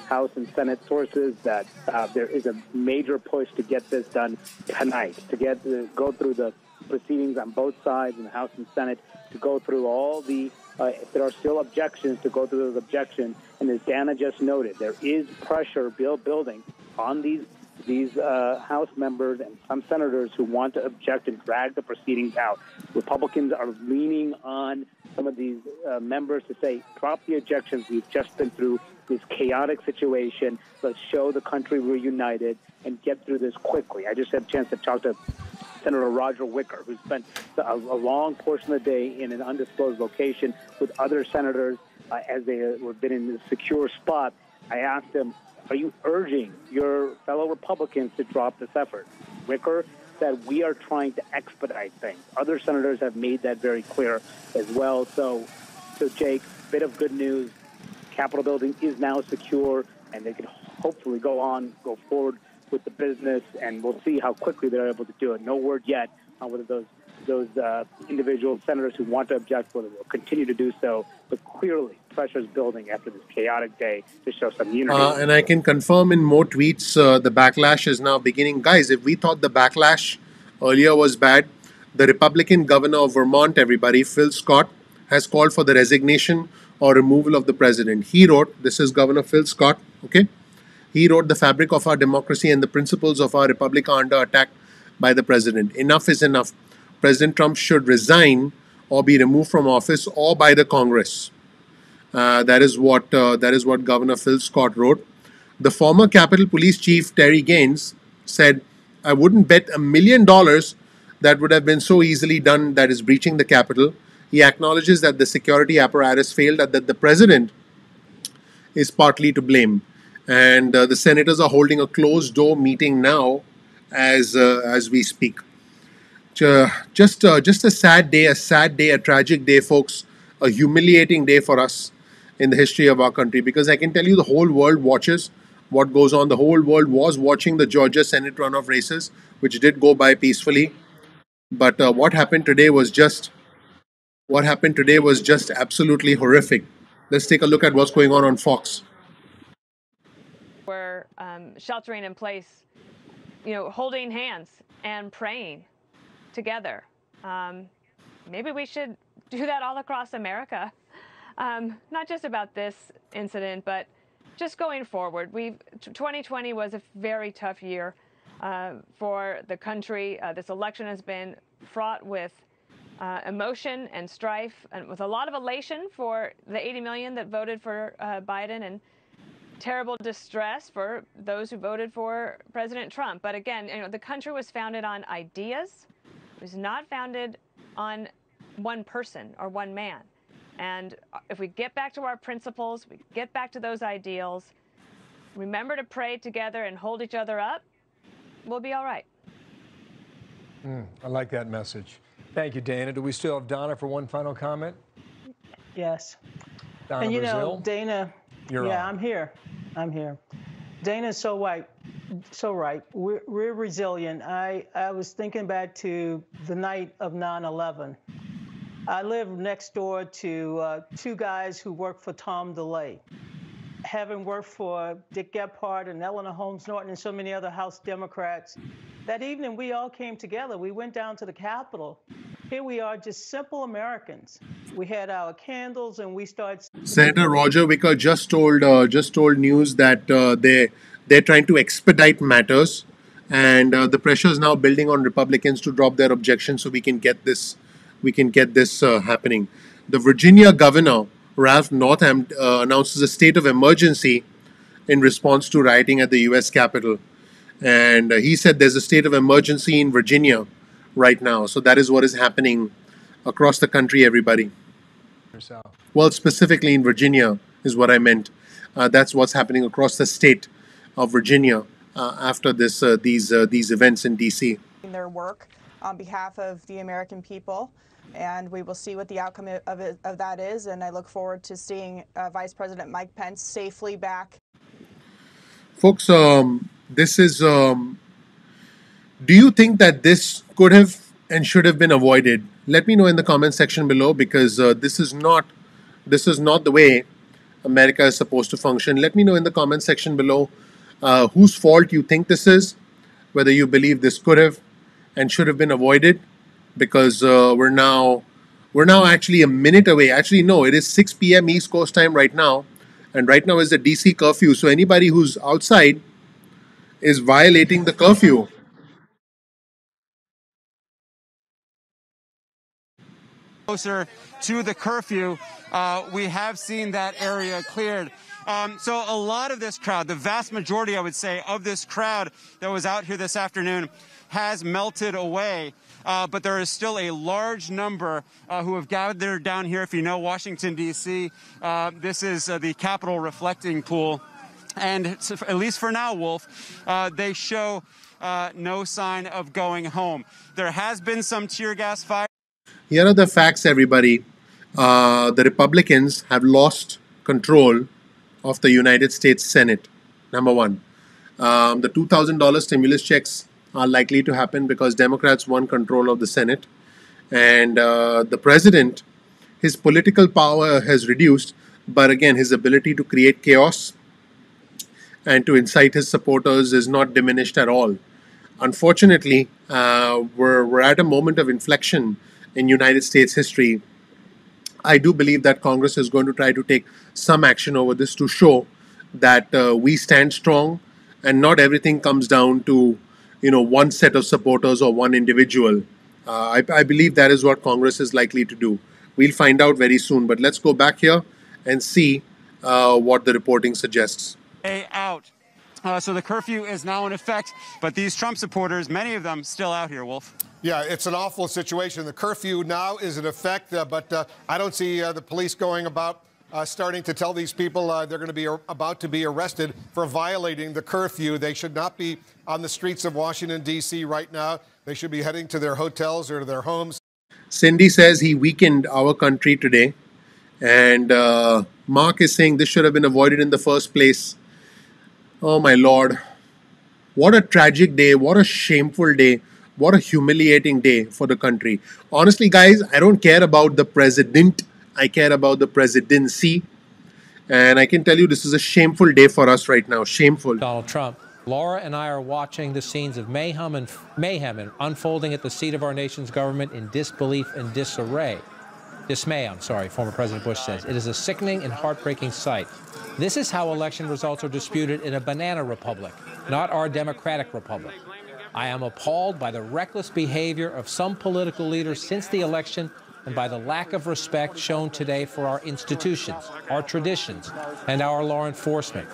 Speaker 7: House and Senate sources that there is a major push to get this done tonight, to go through the proceedings on both sides in the House and Senate, to go through all the, if there are still objections, to go through those objections. And as Dana just noted, there is pressure building on these House members and some senators who want to object and drag the proceedings out. Republicans are leaning on some of these members to say, drop the objections. We've just been through this chaotic situation. Let's show the country we're united and get through this quickly. I just had a chance to talk to Senator Roger Wicker, who spent a long portion of the day in an undisclosed location with other senators as they have been in a secure spot. I asked him, are you urging your fellow Republicans to drop this effort? Wicker said, we are trying to expedite things. Other senators have made that very clear as well. So Jake, bit of good news. Capitol building is now secure, and they can hopefully go forward with the business, and we'll see how quickly they're able to do it. No word yet on whether those individual senators who want to object will continue to do so, but clearly pressure is building after this chaotic day to show some unity.
Speaker 1: And I can confirm in more tweets, the backlash is now beginning. Guys, if we thought the backlash earlier was bad, the Republican governor of Vermont, everybody, Phil Scott, has called for the resignation or removal of the president. He wrote, this is Governor Phil Scott, okay? He wrote, the fabric of our democracy and the principles of our republic are under attack by the president. Enough is enough. President Trump should resign or be removed from office or by the Congress. That is what Governor Phil Scott wrote. The former Capitol Police Chief Terry Gaines said, I wouldn't bet $1 million that would have been so easily done, that is breaching the Capitol. He acknowledges that the security apparatus failed and that the president is partly to blame. And the senators are holding a closed-door meeting now as we speak. Just a sad day, a tragic day, folks. A humiliating day for us in the history of our country, because I can tell you the whole world watches what goes on. The whole world was watching the Georgia Senate runoff races, which did go by peacefully. But what happened today was just absolutely horrific. Let's take a look at what's going on Fox.
Speaker 23: We're sheltering in place, holding hands and praying together. Maybe we should do that all across America. Not just about this incident, but just going forward. 2020 was a very tough year for the country. This election has been fraught with emotion and strife, and with a lot of elation for the 80 million that voted for Biden, and terrible distress for those who voted for President Trump. But again, the country was founded on ideas. It was not founded on one person or one man. And if we get back to our principles, we get back to those ideals, remember to pray together and hold each other up, we'll be all right.
Speaker 3: I like that message. Thank you, Dana. Do we still have Donna for one final comment?
Speaker 12: Yes.
Speaker 3: Donna
Speaker 12: and
Speaker 3: Brazil?
Speaker 12: Dana,
Speaker 3: You're
Speaker 12: yeah,
Speaker 3: on.
Speaker 12: I'm here. I'm here. Dana's so right. So right. We're resilient. I was thinking back to the night of 9/11. I live next door to two guys who work for Tom DeLay. Having worked for Dick Gephardt and Eleanor Holmes Norton and so many other House Democrats, that evening we all came together. We went down to the Capitol. Here we are, just simple Americans. We had our candles and we started.
Speaker 1: Senator Roger Wicker just told news that they're trying to expedite matters, and the pressure is now building on Republicans to drop their objections so we can get this happening. The Virginia governor Ralph Northam announces a state of emergency in response to rioting at the U.S. Capitol, and he said there's a state of emergency in Virginia right now. So that is what is happening across the country, everybody. Well, specifically in Virginia is what I meant. That's what's happening across the state of Virginia after these events in D.C.
Speaker 8: Their work on behalf of the American people, and we will see what the outcome of that is. And I look forward to seeing Vice President Mike Pence safely back.
Speaker 1: Folks, this is. Do you think that this could have and should have been avoided? Let me know in the comment section below, because this is not the way America is supposed to function. Let me know in the comment section below whose fault you think this is, whether you believe this could have and should have been avoided, because we're now actually a minute away. Actually, no, it is 6 p.m. East Coast time right now, and right now is the DC curfew. So anybody who's outside is violating the curfew.
Speaker 9: Closer to the curfew, we have seen that area cleared. So a lot of this crowd, the vast majority, I would say, of this crowd that was out here this afternoon has melted away. But there is still a large number who have gathered down here. If you know Washington, D.C., this is the Capitol reflecting pool. And at least for now, Wolf, they show no sign of going home. There has been some tear gas fire.
Speaker 1: Here are the facts, everybody. The Republicans have lost control of the United States Senate, number one. The $2,000 stimulus checks are likely to happen because Democrats won control of the Senate. And the president, his political power has reduced, but again, his ability to create chaos and to incite his supporters is not diminished at all. Unfortunately, we're at a moment of inflection in United States history. I do believe that Congress is going to try to take some action over this to show that we stand strong and not everything comes down to one set of supporters or one individual. I believe that is what Congress is likely to do. We'll find out very soon, but let's go back here and see what the reporting suggests.
Speaker 9: Out. So the curfew is now in effect, but these Trump supporters, many of them still out here, Wolf.
Speaker 20: Yeah, it's an awful situation. The curfew now is in effect, but I don't see the police going about starting to tell these people they're going to be about to be arrested for violating the curfew. They should not be on the streets of Washington, D.C. right now. They should be heading to their hotels or to their homes.
Speaker 1: Cindy says he weakened our country today. And Mark is saying this should have been avoided in the first place. Oh, my Lord. What a tragic day. What a shameful day. What a humiliating day for the country. Honestly, guys, I don't care about the president. I care about the presidency. And I can tell you this is a shameful day for us right now. Shameful.
Speaker 19: Donald Trump. Laura and I are watching the scenes of mayhem and unfolding at the seat of our nation's government in disbelief and disarray. Dismay, former President Bush says. It is a sickening and heartbreaking sight. This is how election results are disputed in a banana republic, not our democratic republic. I am appalled by the reckless behavior of some political leaders since the election and by the lack of respect shown today for our institutions, our traditions, and our law enforcement.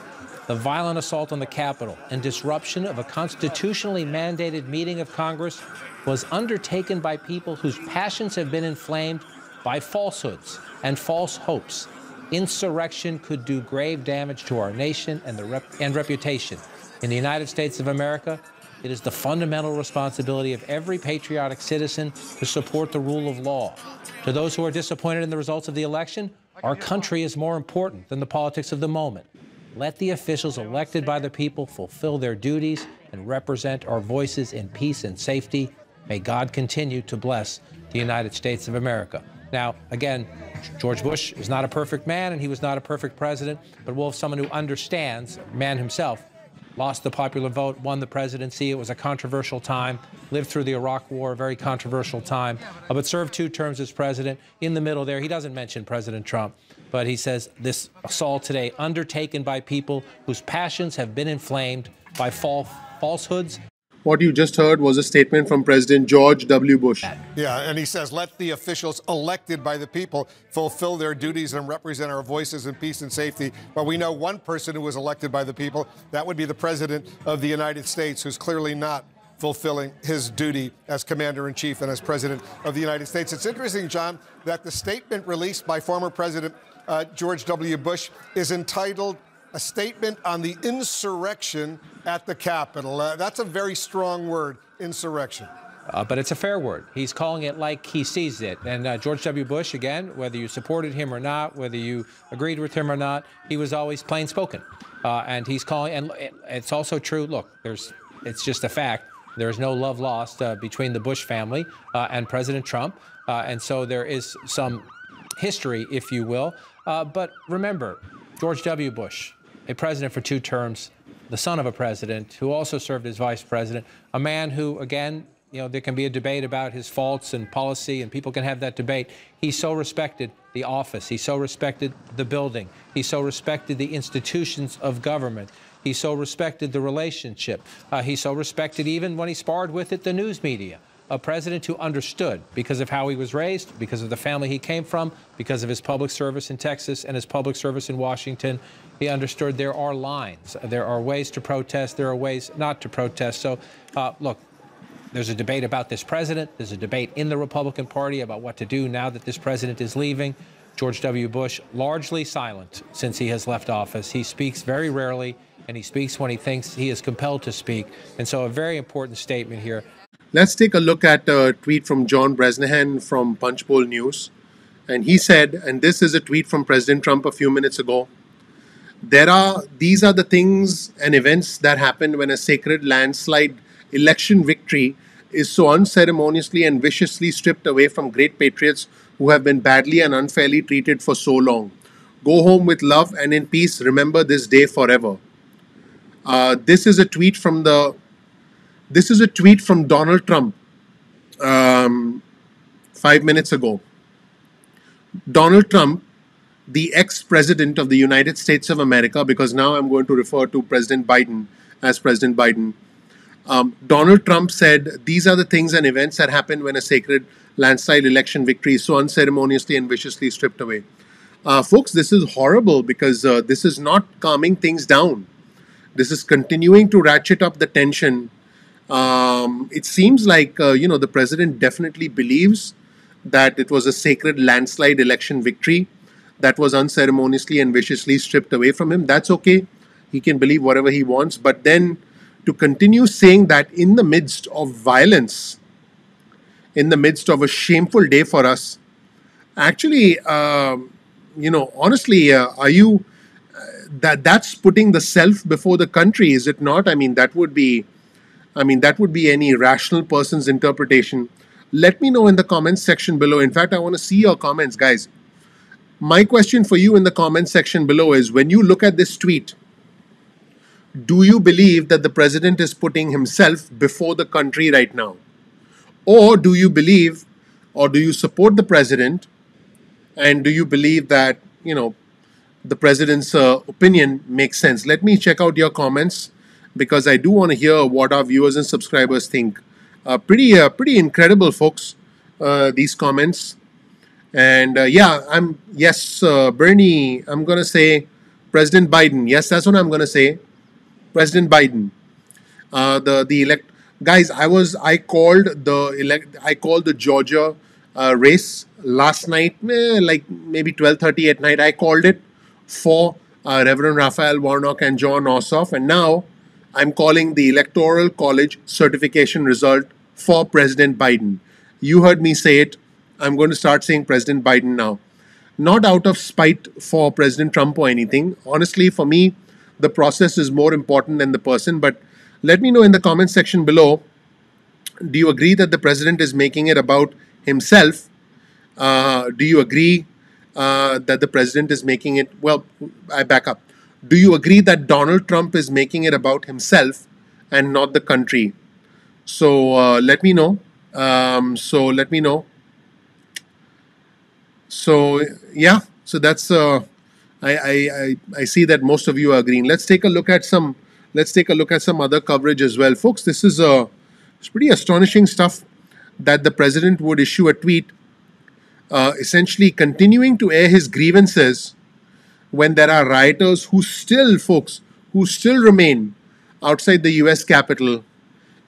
Speaker 19: The violent assault on the Capitol and disruption of a constitutionally mandated meeting of Congress was undertaken by people whose passions have been inflamed by falsehoods and false hopes. Insurrection could do grave damage to our nation and reputation. In the United States of America, it is the fundamental responsibility of every patriotic citizen to support the rule of law. To those who are disappointed in the results of the election, Our country is more important than the politics of the moment. Let the officials elected by the people fulfill their duties and represent our voices in peace and safety. May God continue to bless the United States of America. Now, again, George Bush is not a perfect man, and he was not a perfect president, but Wolf, someone who understands, man himself, lost the popular vote, won the presidency. It was a controversial time, lived through the Iraq War, a very controversial time, but served 2 terms as president. In the middle there, he doesn't mention President Trump, but he says this assault today undertaken by people whose passions have been inflamed by falsehoods.
Speaker 1: What you just heard was a statement from President George W. Bush.
Speaker 20: Yeah, and he says, let the officials elected by the people fulfill their duties and represent our voices in peace and safety. But we know one person who was elected by the people. That would be the President of the United States, who's clearly not fulfilling his duty as Commander-in-Chief and as President of the United States. It's interesting, John, that the statement released by former President George W. Bush is entitled a statement on the insurrection at the Capitol. That's a very strong word, insurrection.
Speaker 19: But it's a fair word. He's calling it like he sees it. And George W. Bush, again, whether you supported him or not, whether you agreed with him or not, he was always plain spoken. And he's calling, and it's also true, look, it's just a fact. There's no love lost between the Bush family and President Trump. And so there is some history, if you will. But remember, George W. Bush, a president for 2 terms, the son of a president who also served as vice president, a man who, again, there can be a debate about his faults and policy, and people can have that debate. He so respected the office. He so respected the building. He so respected the institutions of government. He so respected the relationship. He so respected, even when he sparred with it, the news media. A president who understood, because of how he was raised, because of the family he came from, because of his public service in Texas and his public service in Washington, he understood there are lines. There are ways to protest. There are ways not to protest. So, look, there's a debate about this president. There's a debate in the Republican Party about what to do now that this president is leaving. George W. Bush, largely silent since he has left office. He speaks very rarely, and he speaks when he thinks he is compelled to speak. And so a very important statement here.
Speaker 1: Let's take a look at a tweet from John Bresnahan from Punchbowl News. And he said, and this is a tweet from President Trump a few minutes ago, these are the things and events that happen when a sacred landslide election victory is so unceremoniously and viciously stripped away from great patriots who have been badly and unfairly treated for so long. Go home with love and in peace. Remember this day forever. This is a tweet from Donald Trump 5 minutes ago. Donald Trump, the ex-president of the United States of America, because now I'm going to refer to President Biden as President Biden. Donald Trump said, these are the things and events that happen when a sacred landslide election victory is so unceremoniously and viciously stripped away. Folks, this is horrible because this is not calming things down. This is continuing to ratchet up the tension. It seems like, the president definitely believes that it was a sacred landslide election victory that was unceremoniously and viciously stripped away from him. That's okay. He can believe whatever he wants. But then to continue saying that in the midst of violence, in the midst of a shameful day for us, actually, honestly, are you... that's putting the self before the country, is it not? I mean, that would be any rational person's interpretation. Let me know in the comments section below. In fact, I want to see your comments, guys. My question for you in the comments section below is, when you look at this tweet, do you believe that the president is putting himself before the country right now? Or do you believe, or do you support the president, and do you believe that, the president's opinion makes sense? Let me check out your comments, because I do want to hear what our viewers and subscribers think. Pretty incredible, folks, these comments. And Bernie, I'm going to say President Biden. Yes, that's what I'm going to say. President Biden. Guys, I called the Georgia race last night, like maybe 12:30 at night. I called it for Reverend Raphael Warnock and John Ossoff, and now I'm calling the Electoral College certification result for President Biden. You heard me say it. I'm going to start saying President Biden now. not out of spite for President Trump or anything. Honestly, for me, the process is more important than the person. But let me know in the comment section below, do you agree that the president is making it about himself? Do you agree that the president is making it, well, I back up. Do you agree that Donald Trump is making it about himself and not the country? So let me know. So yeah, so that's I see that most of you are agreeing. Let's take a look at some other coverage as well, folks. This is it's pretty astonishing stuff that the president would issue a tweet essentially continuing to air his grievances when there are rioters who still remain outside the US Capitol,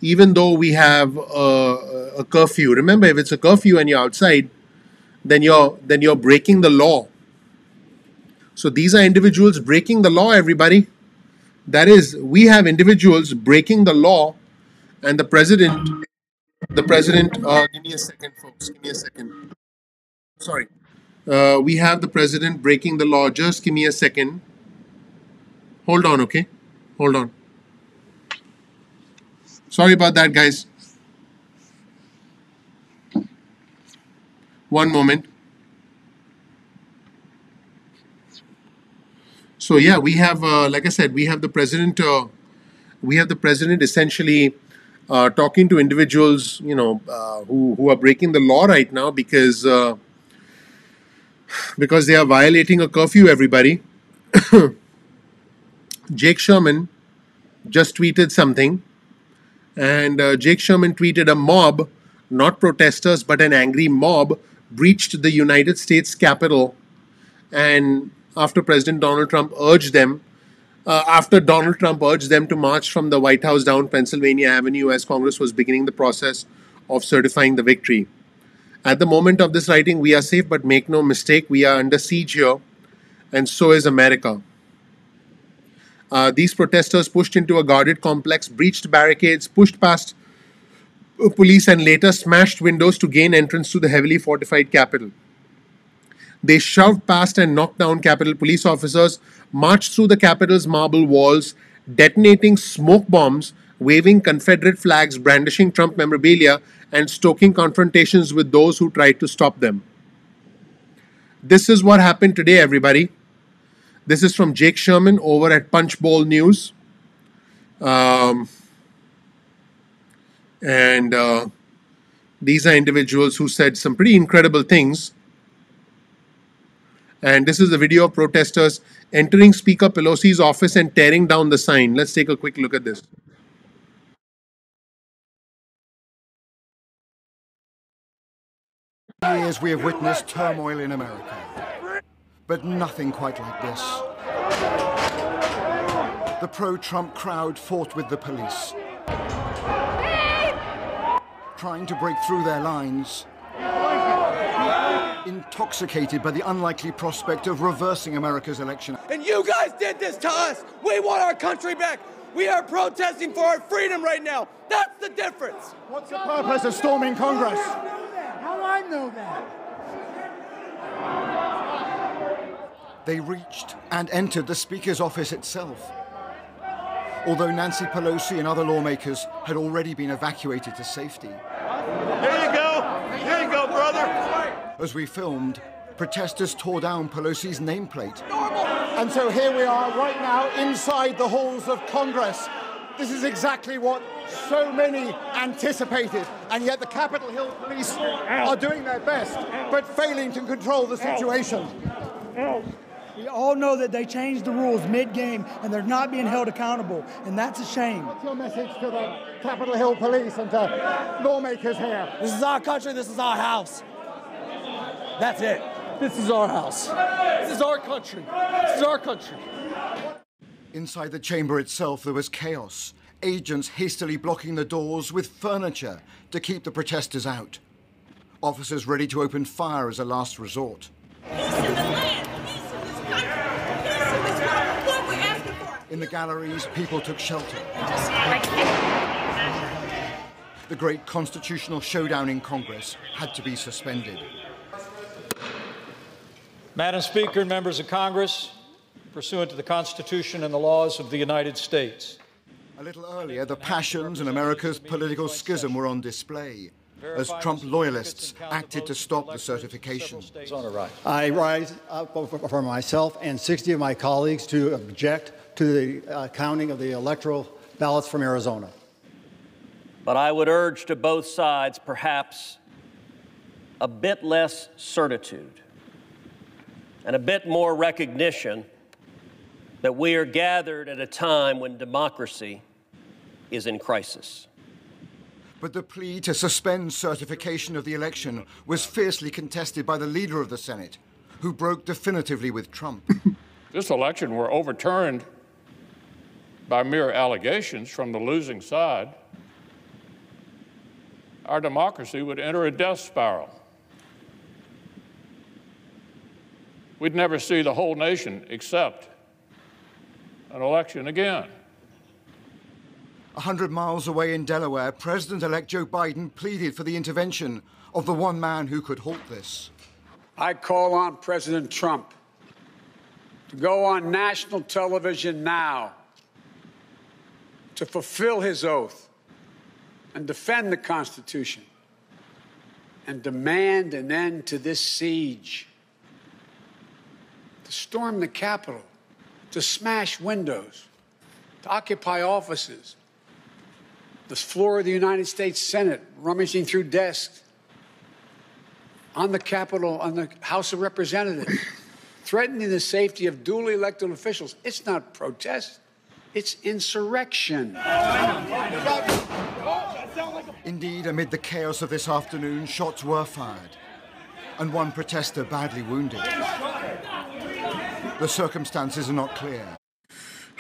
Speaker 1: even though we have a curfew. Remember, if it's a curfew and you're outside, then you're breaking the law. So these are individuals breaking the law, everybody. That is, we have individuals breaking the law, and the president, give me a second, folks, give me a second. Sorry. We have the president breaking the law. Just give me a second. Hold on, okay? Hold on. Sorry about that, guys. One moment. So yeah, we have, like I said, we have the president. Essentially talking to individuals, who are breaking the law right now because they are violating a curfew. Everybody. Jake Sherman just tweeted something, and Jake Sherman tweeted, a mob, not protesters, but an angry mob, breached the United States Capitol, and after Donald Trump urged them to march from the White House down Pennsylvania Avenue as Congress was beginning the process of certifying the victory. At the moment of this writing, we are safe, but make no mistake, we are under siege here, and so is America. These protesters pushed into a guarded complex, breached barricades, pushed past police, and later smashed windows to gain entrance to the heavily fortified Capitol. They shoved past and knocked down Capitol police officers, marched through the Capitol's marble walls, detonating smoke bombs, waving Confederate flags, brandishing Trump memorabilia, and stoking confrontations with those who tried to stop them. This is what happened today, everybody. This is from Jake Sherman over at Punch Bowl News. These are individuals who said some pretty incredible things. And this is a video of protesters entering Speaker Pelosi's office and tearing down the sign. Let's take a quick look at this.
Speaker 10: For years we have witnessed turmoil in America, but nothing quite like this. The pro-Trump crowd fought with the police, trying to break through their lines, intoxicated by the unlikely prospect of reversing America's election.
Speaker 6: And you guys did this to us. We want our country back. We are protesting for our freedom right now. That's the difference.
Speaker 10: What's the purpose of storming Congress?
Speaker 6: How do I know that?
Speaker 10: They reached and entered the Speaker's office itself, although Nancy Pelosi and other lawmakers had already been evacuated to safety.
Speaker 6: Here you go, brother.
Speaker 10: As we filmed, protesters tore down Pelosi's nameplate.
Speaker 11: And so here we are right now inside the halls of Congress. This is exactly what so many anticipated, and yet the Capitol Hill police are doing their best, but failing to control the situation.
Speaker 17: We all know that they changed the rules mid-game, and they're not being held accountable, and that's a shame.
Speaker 11: What's your message to the Capitol Hill police and to lawmakers here?
Speaker 6: This is our country. This is our house. That's it. This is our house. This is our country. This is our country.
Speaker 10: Inside the chamber itself, there was chaos. Agents hastily blocking the doors with furniture to keep the protesters out. Officers ready to open fire as a last resort. In the galleries, people took shelter. The great constitutional showdown in Congress had to be suspended.
Speaker 14: Madam Speaker and members of Congress, pursuant to the Constitution and the laws of the United States.
Speaker 10: A little earlier, the passions in America's political schism were on display as Trump loyalists acted to stop the certification.
Speaker 15: I rise up for myself and 60 of my colleagues to object to the counting of the electoral ballots from Arizona.
Speaker 16: But I would urge to both sides perhaps a bit less certitude and a bit more recognition that we are gathered at a time when democracy is in crisis.
Speaker 10: But the plea to suspend certification of the election was fiercely contested by the leader of the Senate, who broke definitively with Trump.
Speaker 24: If this election were overturned by mere allegations from the losing side, our democracy would enter a death spiral. We'd never see the whole nation accept an election again.
Speaker 10: 100 miles away in Delaware, President-elect Joe Biden pleaded for the intervention of the one man who could halt this.
Speaker 25: I call on President Trump to go on national television now to fulfill his oath and defend the Constitution and demand an end to this siege, to storm the Capitol, to smash windows, to occupy offices, the floor of the United States Senate, rummaging through desks, on the Capitol, on the House of Representatives, threatening the safety of duly elected officials. It's not protest, it's insurrection.
Speaker 10: Indeed, amid the chaos of this afternoon, shots were fired, and one protester badly wounded. The circumstances are not clear.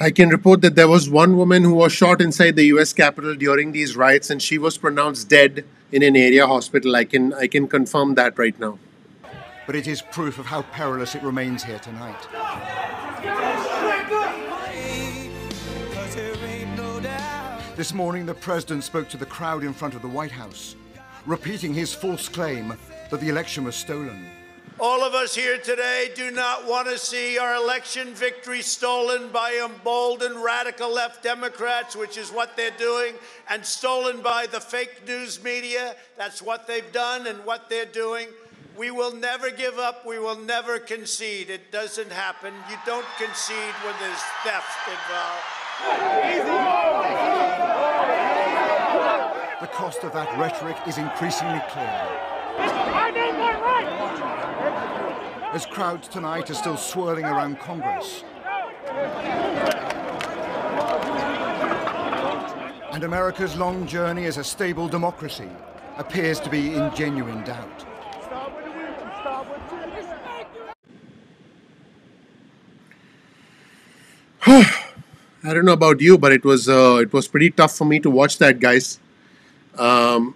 Speaker 1: I can report that there was one woman who was shot inside the U.S. Capitol during these riots, and she was pronounced dead in an area hospital. I can confirm that right now.
Speaker 10: But it is proof of how perilous it remains here tonight. This morning, the president spoke to the crowd in front of the White House, repeating his false claim that the election was stolen.
Speaker 5: All of us here today do not want to see our election victory stolen by emboldened radical left Democrats, which is what they're doing, and stolen by the fake news media. That's what they've done and what they're doing. We will never give up. We will never concede. It doesn't happen. You don't concede when there's theft involved.
Speaker 10: The cost of that rhetoric is increasingly clear. As crowds tonight are still swirling around Congress. And America's long journey as a stable democracy appears to be in genuine doubt.
Speaker 1: I don't know about you, but it was pretty tough for me to watch that, guys. I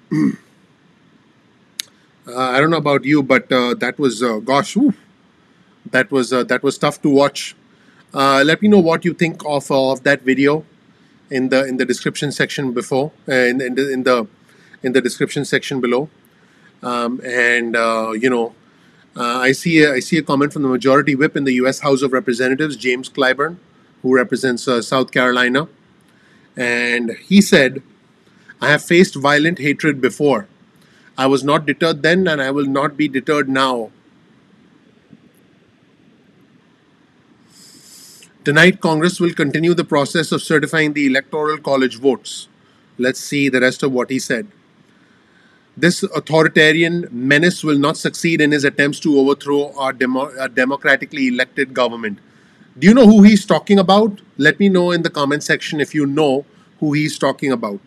Speaker 1: don't know about you, but that was gosh, whew, that was tough to watch. Let me know what you think of that video in the description section before in the description section below. I see a comment from the Majority Whip in the U.S. House of Representatives, James Clyburn, who represents South Carolina, and he said, "I have faced violent hatred before. I was not deterred then, and I will not be deterred now. Tonight, Congress will continue the process of certifying the Electoral College votes." Let's see the rest of what he said. "This authoritarian menace will not succeed in his attempts to overthrow our democratically elected government." Do you know who he's talking about? Let me know in the comment section if you know who he's talking about.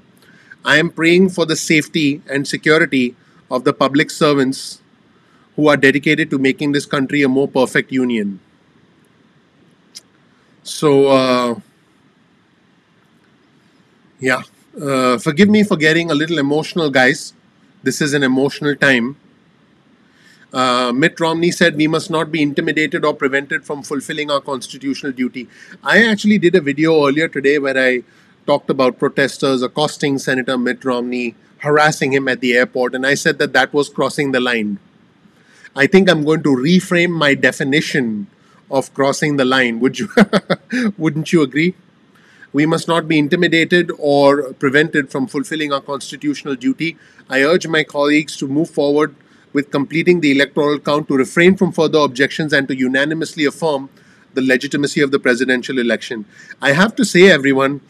Speaker 1: "I am praying for the safety and security of the public servants who are dedicated to making this country a more perfect union." So, forgive me for getting a little emotional, guys. This is an emotional time. Mitt Romney said we must not be intimidated or prevented from fulfilling our constitutional duty. I actually did a video earlier today where I talked about protesters accosting Senator Mitt Romney, harassing him at the airport, and I said that was crossing the line. I think I'm going to reframe my definition of crossing the line. Would you? Wouldn't you agree? We must not be intimidated or prevented from fulfilling our constitutional duty. I urge my colleagues to move forward with completing the electoral count, to refrain from further objections, and to unanimously affirm the legitimacy of the presidential election. I have to say, everyone,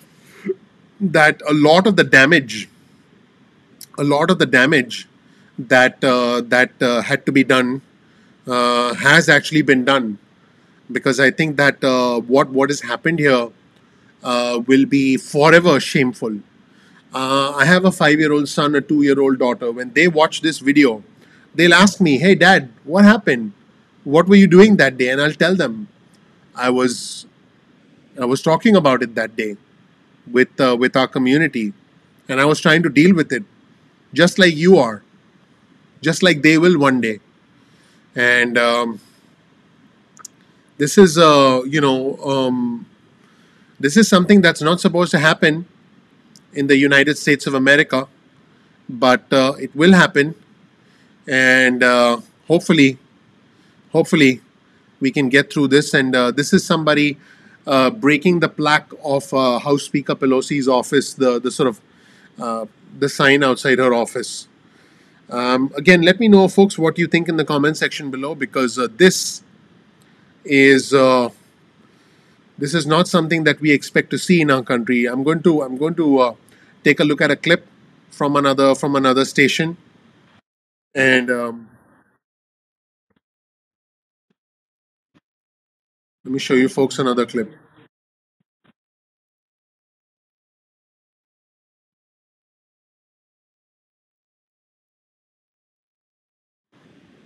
Speaker 1: that a lot of the damage that had to be done has actually been done, because I think that what has happened here will be forever shameful. I have a 5-year-old son, a 2-year-old daughter. When they watch this video, they'll ask me, "Hey, Dad, what happened? What were you doing that day?" And I'll tell them, I was I was talking about it that day with our community, and I was trying to deal with it, just like you are, just like they will one day. And this is this is something that's not supposed to happen in the United States of America, but it will happen, and hopefully, we can get through this. And this is somebody breaking the plaque of House Speaker Pelosi's office, the sort of the sign outside her office. Again, let me know, folks, what you think in the comment section below, because is this is not something that we expect to see in our country. I'm going to take a look at a clip from another station, and let me show you folks another clip.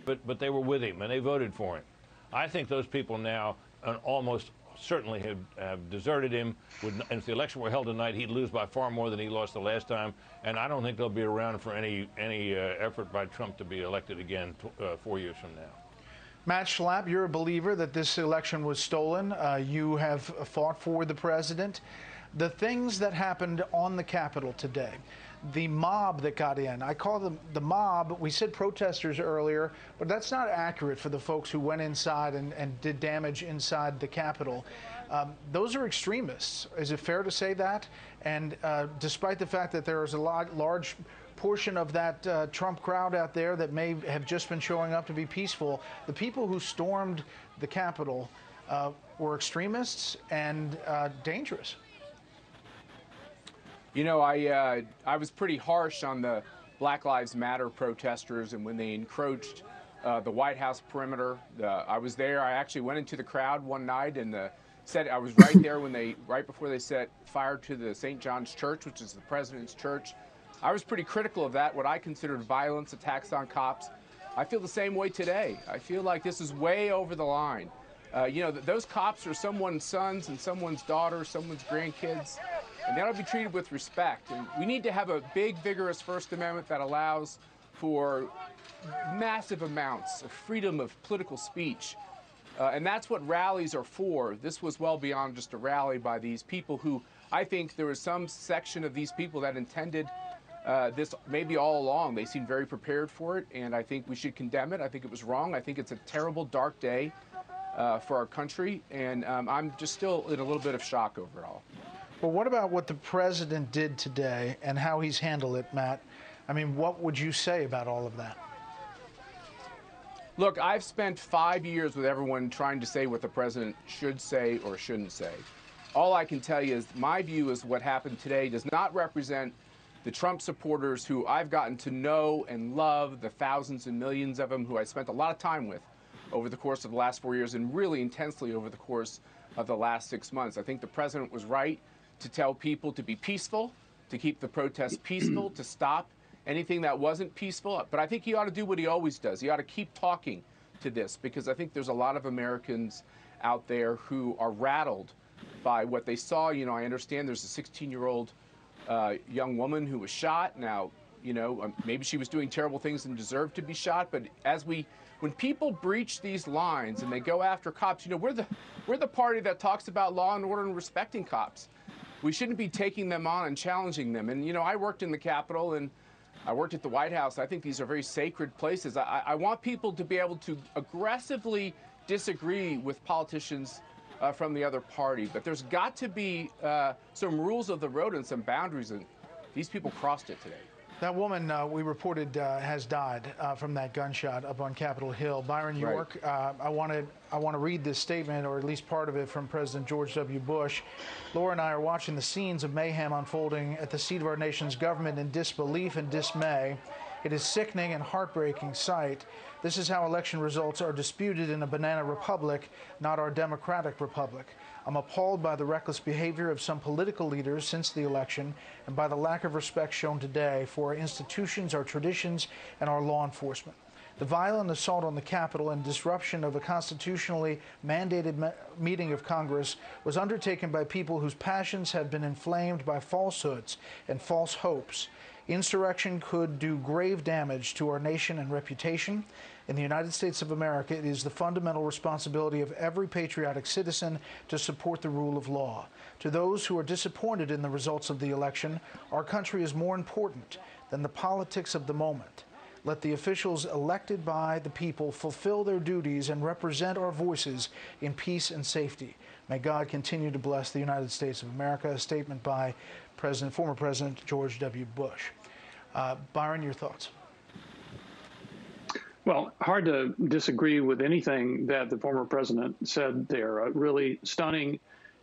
Speaker 2: But they were with him and they voted for him. I think those people now almost certainly have deserted him. And if the election were held tonight, he'd lose by far more than he lost the last time. And I don't think they'll be around for any effort by Trump to be elected again 4 years from now.
Speaker 13: Matt Schlapp, you're a believer that this election was stolen. You have fought for the president. The things that happened on the Capitol today, the mob that got in, I call them the mob. We said protesters earlier, but that's not accurate for the folks who went inside and did damage inside the Capitol. Those are extremists. Is it fair to say that? And despite the fact that there is a large portion of that Trump crowd out there that may have just been showing up to be peaceful, the people who stormed the Capitol were extremists and dangerous.
Speaker 18: You know, I was pretty harsh on the Black Lives Matter protesters, and when they encroached the White House perimeter, I was there. I actually went into the crowd one night and said I was right there when right before they set fire to the St. John's Church, which is the president's church. I was pretty critical of that, what I considered violence, attacks on cops. I feel the same way today. I feel like this is way over the line. You know, those cops are someone's sons and someone's daughters, someone's grandkids, and they ought to be treated with respect. And we need to have a big, vigorous First Amendment that allows for massive amounts of freedom of political speech. And that's what rallies are for. This was well beyond just a rally by these people who, I think there was some section of these people that intended this maybe all along. They seemed very prepared for it, and I think we should condemn it. I think it was wrong. I think it's a terrible, dark day for our country, and I'm just still in a little bit of shock overall.
Speaker 13: Well, what about what the president did today and how he's handled it, Matt? I mean, what would you say about all of that?
Speaker 18: Look, I've spent 5 years with everyone trying to say what the president should say or shouldn't say. All I can tell you is my view is what happened today does not represent the Trump supporters who I've gotten to know and love, the thousands and millions of them who I spent a lot of time with over the course of the last 4 years and really intensely over the course of the last 6 months. I think the president was right to tell people to be peaceful, to keep the protests peaceful, to stop anything that wasn't peaceful. But I think he ought to do what he always does. He ought to keep talking to this, because I think there's a lot of Americans out there who are rattled by what they saw. You know, I understand there's a 16-year-old young woman who was shot. Now, you know, maybe she was doing terrible things and deserved to be shot. But when people breach these lines and they go after cops, you know, we're the party that talks about law and order and respecting cops. We shouldn't be taking them on and challenging them. And, you know, I worked in the Capitol, and I worked at the White House. I think these are very sacred places. I want people to be able to aggressively disagree with politicians from the other party, but there's got to be some rules of the road and some boundaries, and these people crossed it today.
Speaker 13: That woman we reported has died from that gunshot up on Capitol Hill. Byron York, I want to read this statement, or at least part of it, from President George W. Bush. Laura and I are watching the scenes of mayhem unfolding at the seat of our nation's government in disbelief and dismay. It is sickening and heartbreaking sight. This is how election results are disputed in a banana republic, not our democratic republic. I'm appalled by the reckless behavior of some political leaders since the election and by the lack of respect shown today for our institutions, our traditions, and our law enforcement. The violent assault on the Capitol and disruption of a constitutionally mandated meeting of Congress was undertaken by people whose passions had been inflamed by falsehoods and false hopes. Insurrection could do grave damage to our nation and reputation. In the United States of America, it is the fundamental responsibility of every patriotic citizen to support the rule of law. To those who are disappointed in the results of the election, our country is more important than the politics of the moment. Let the officials elected by the people fulfill their duties and represent our voices in peace and safety. May God continue to bless the United States of America. A statement by former President George W. Bush. Byron, your thoughts?
Speaker 4: Well, hard to disagree with anything that the former president said there. A really stunning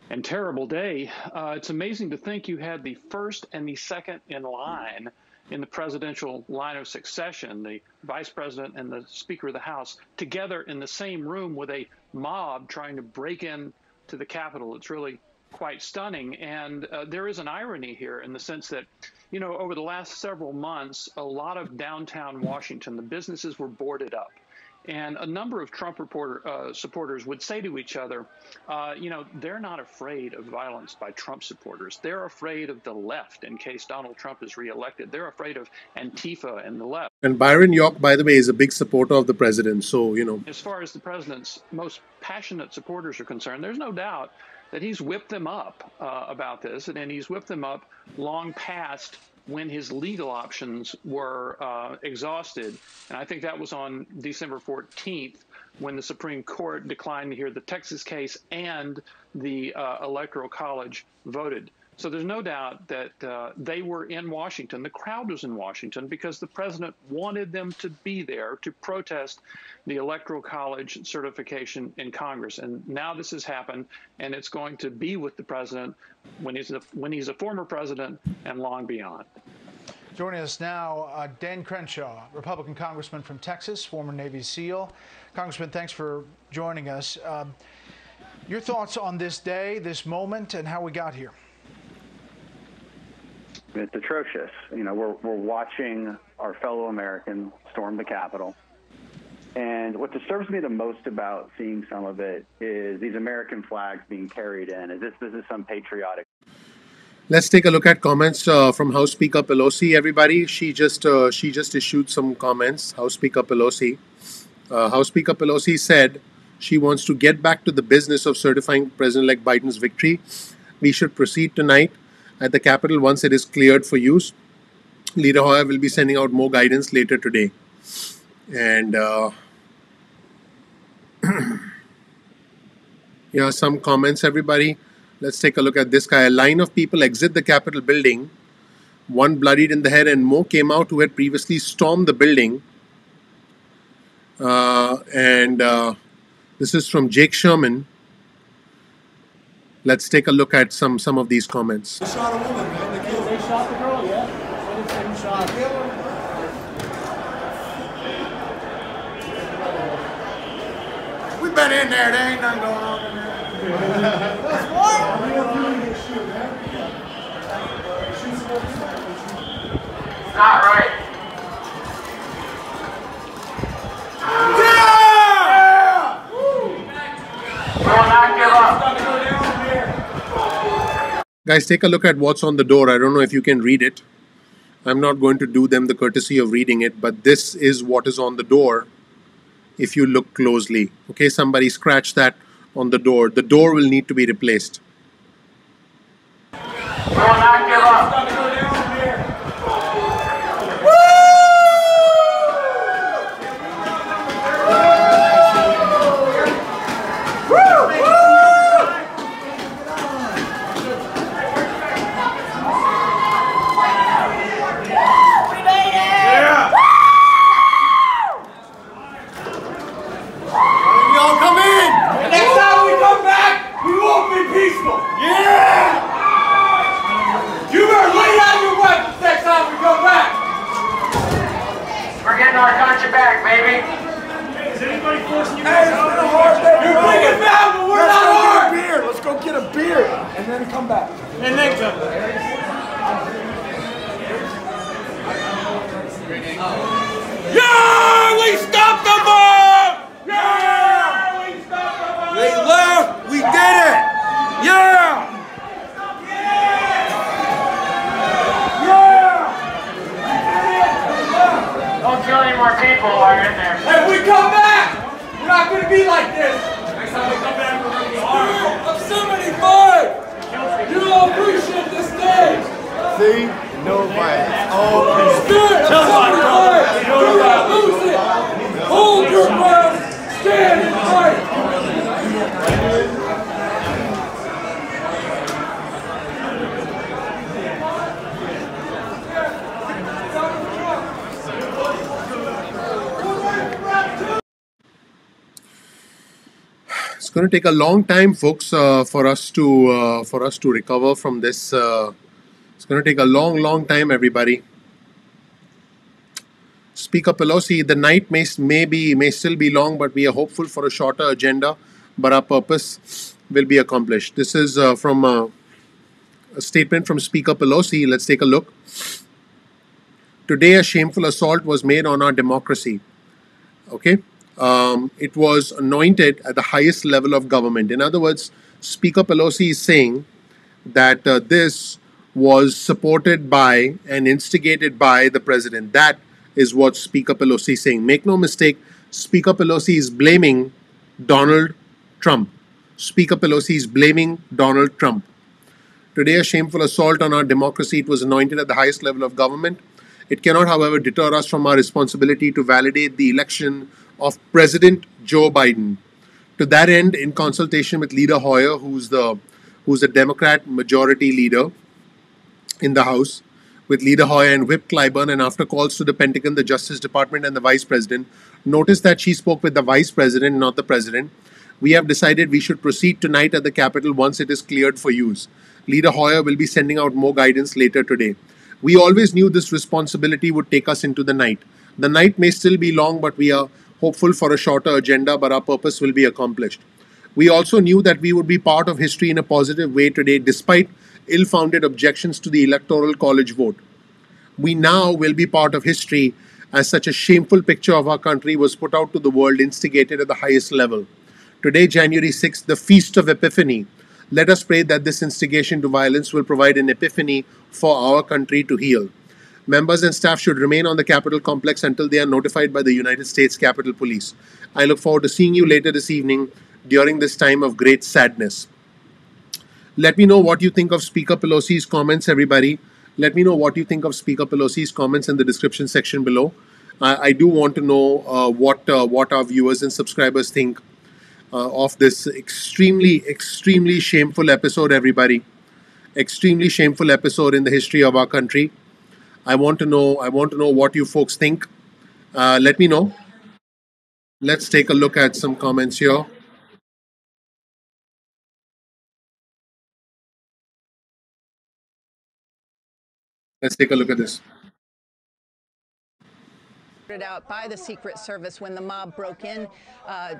Speaker 4: and terrible day. It's amazing to think you had the first and the second in line in the presidential line of succession, the vice president and the Speaker of the House, together in the same room with a mob trying to break in to the Capitol. It's really quite stunning. And there is an irony here in the sense that, you know, over the last several months, a lot of downtown Washington, the businesses were boarded up. And a number of Trump supporters would say to each other, you know, they're not afraid of violence by Trump supporters. They're afraid of the left in case Donald Trump is reelected. They're afraid of Antifa and the left.
Speaker 1: And Byron York, by the way, is a big supporter of the president. So, you know.
Speaker 4: As far as the president's most passionate supporters are concerned, there's no doubt that he's whipped them up about this, and he's whipped them up long past when his legal options were exhausted. And I think that was on December 14th when the Supreme Court declined to hear the Texas case and the Electoral College voted. So there's no doubt that they were in Washington. The crowd was in Washington because the president wanted them to be there to protest the Electoral College certification in Congress. And now this has happened, and it's going to be with the president when he's a former president and long beyond.
Speaker 13: Joining us now, Dan Crenshaw, Republican congressman from Texas, former Navy SEAL. Congressman, thanks for joining us. Your thoughts on this day, this moment, and how we got here?
Speaker 7: It's atrocious. You know, we're watching our fellow Americans storm the Capitol. And what disturbs me the most about seeing some of it is these American flags being carried in. This is some patriotic.
Speaker 1: Let's take a look at comments from House Speaker Pelosi. Everybody, she just issued some comments. House Speaker Pelosi. House Speaker Pelosi said she wants to get back to the business of certifying President-elect Biden's victory. We should proceed tonight at the Capitol once it is cleared for use. Leader Hoyer will be sending out more guidance later today. And yeah, some comments, everybody. Let's take a look at this guy. A line of people exit the Capitol building. One bloodied in the head and more came out who had previously stormed the building. This is from Jake Sherman. Let's take a look at some of these comments.
Speaker 11: They shot a woman, man. They shot the girl, yeah. They shot the killer. We've been in there. There ain't nothing going on in there. That's what?
Speaker 21: Not right.
Speaker 11: Yeah!
Speaker 21: Will not give up.
Speaker 1: Guys, take a look at what's on the door. I don't know if you can read it. I'm not going to do them the courtesy of reading it, but this is what is on the door if you look closely. Okay, somebody scratched that on the door. The door will need to be replaced.
Speaker 21: Will not give up.
Speaker 11: Woo!
Speaker 6: peaceful. Yeah! You better lay down your weapons next time we come back.
Speaker 21: We're getting our country back, baby.
Speaker 6: Is anybody forcing you guys out? It's been a hard day. You're bringing down, but we're not hard. Let's go get a beer and then come back. And then come back. Yeah! We stopped the mob! Yeah! We stopped the mob! They left! We did it! Yeah!
Speaker 21: Don't kill any more people while you're in there.
Speaker 6: Hey, if we come back, we're not going to be like this. Next time we come back, we're going to be hard. I'm 75. You don't appreciate this day.
Speaker 3: See? No violence. All peace.
Speaker 6: Spirit, I'm 75. Do not lose it. Hold your ground. Stand and fight.
Speaker 1: It's going to take a long time, folks, for us to recover from this. It's going to take a long time, everybody. Speaker Pelosi, the night may still be long, but we are hopeful for a shorter agenda, but our purpose will be accomplished. This is from a statement from Speaker Pelosi. Let's take a look. Today, a shameful assault was made on our democracy. Okay? It was anointed at the highest level of government. In other words, Speaker Pelosi is saying that this was supported by and instigated by the president. That is what Speaker Pelosi is saying. Make no mistake, Speaker Pelosi is blaming Donald Trump. Speaker Pelosi is blaming Donald Trump. Today, a shameful assault on our democracy. It was anointed at the highest level of government. It cannot, however, deter us from our responsibility to validate the election of President Joe Biden. To that end, in consultation with Leader Hoyer, who's the Democrat majority leader in the House, with Leader Hoyer and Whip Clyburn, and after calls to the Pentagon, the Justice Department, and the Vice President, notice that she spoke with the Vice President, not the President. We have decided we should proceed tonight at the Capitol once it is cleared for use. Leader Hoyer will be sending out more guidance later today. We always knew this responsibility would take us into the night. The night may still be long, but we are hopeful for a shorter agenda, but our purpose will be accomplished. We also knew that we would be part of history in a positive way today, despite ill-founded objections to the Electoral College vote. We now will be part of history as such a shameful picture of our country was put out to the world, instigated at the highest level. Today, January 6th, the Feast of Epiphany. Let us pray that this instigation to violence will provide an epiphany for our country to heal. Members and staff should remain on the Capitol complex until they are notified by the United States Capitol Police. I look forward to seeing you later this evening during this time of great sadness. Let me know what you think of Speaker Pelosi's comments, everybody. Let me know what you think of Speaker Pelosi's comments in the description section below. I do want to know what our viewers and subscribers think of this extremely shameful episode, everybody. Extremely shameful episode in the history of our country. I want to know what you folks think. Let me know. Let's take a look at some comments here. Let's take a look at this.
Speaker 8: Out by the Secret Service when the mob broke in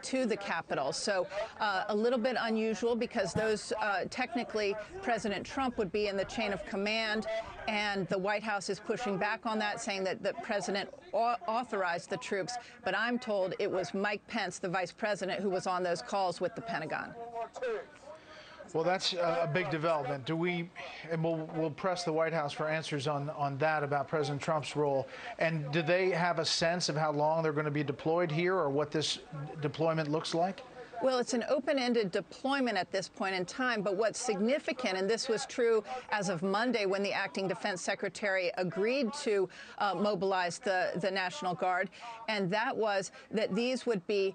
Speaker 8: to the Capitol. So a little bit unusual because those technically President Trump would be in the chain of command, and the White House is pushing back on that, saying that the president authorized the troops. But I'm told it was Mike Pence, the vice president, who was on those calls with the Pentagon.
Speaker 13: Well, that's a big development. We'll press the White House for answers on that about President Trump's role. And do they have a sense of how long they're going to be deployed here or what this deployment looks like?
Speaker 8: Well, it's an open-ended deployment at this point in time, but what's significant, and this was true as of Monday when the acting defense secretary agreed to mobilize the National Guard, and that was that these would be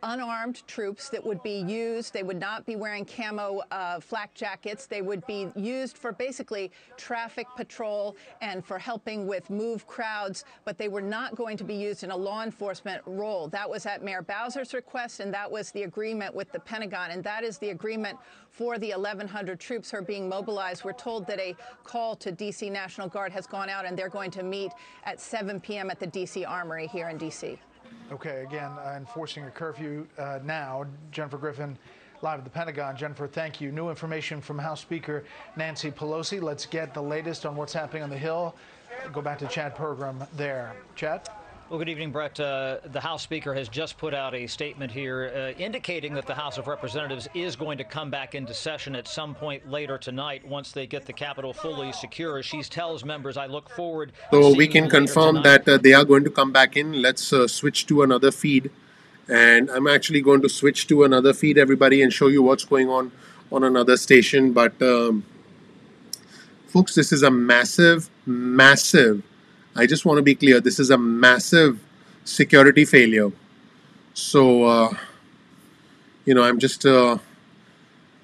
Speaker 8: unarmed troops that would be used. They would not be wearing camo flak jackets. They would be used for basically traffic patrol and for helping with move crowds, but they were not going to be used in a law enforcement role. That was at Mayor Bowser's request, and that was the agreement agreement with the Pentagon, and that is the agreement for the 1,100 troops who are being mobilized. We're told that a call to D.C. National Guard has gone out, and they're going to meet at 7 p.m. at the D.C. Armory here in D.C.
Speaker 13: Okay, again, enforcing a curfew now. Jennifer Griffin, live at the Pentagon. Jennifer, thank you. New information from House Speaker Nancy Pelosi. Let's get the latest on what's happening on the Hill. Go back to Chad Pergram there. Chad?
Speaker 9: Well, good evening, Brett. The House Speaker has just put out a statement here indicating that the House of Representatives is going to come back into session at some point later tonight once they get the Capitol fully secure. She tells members, I look forward to
Speaker 1: So
Speaker 9: seeing
Speaker 1: we can
Speaker 9: you later
Speaker 1: confirm
Speaker 9: tonight.
Speaker 1: that they are going to come back in. Let's switch to another feed. And I'm actually going to switch to another feed, everybody, and show you what's going on another station. But folks, this is a massive, I just want to be clear, this is a massive security failure. So, I'm just,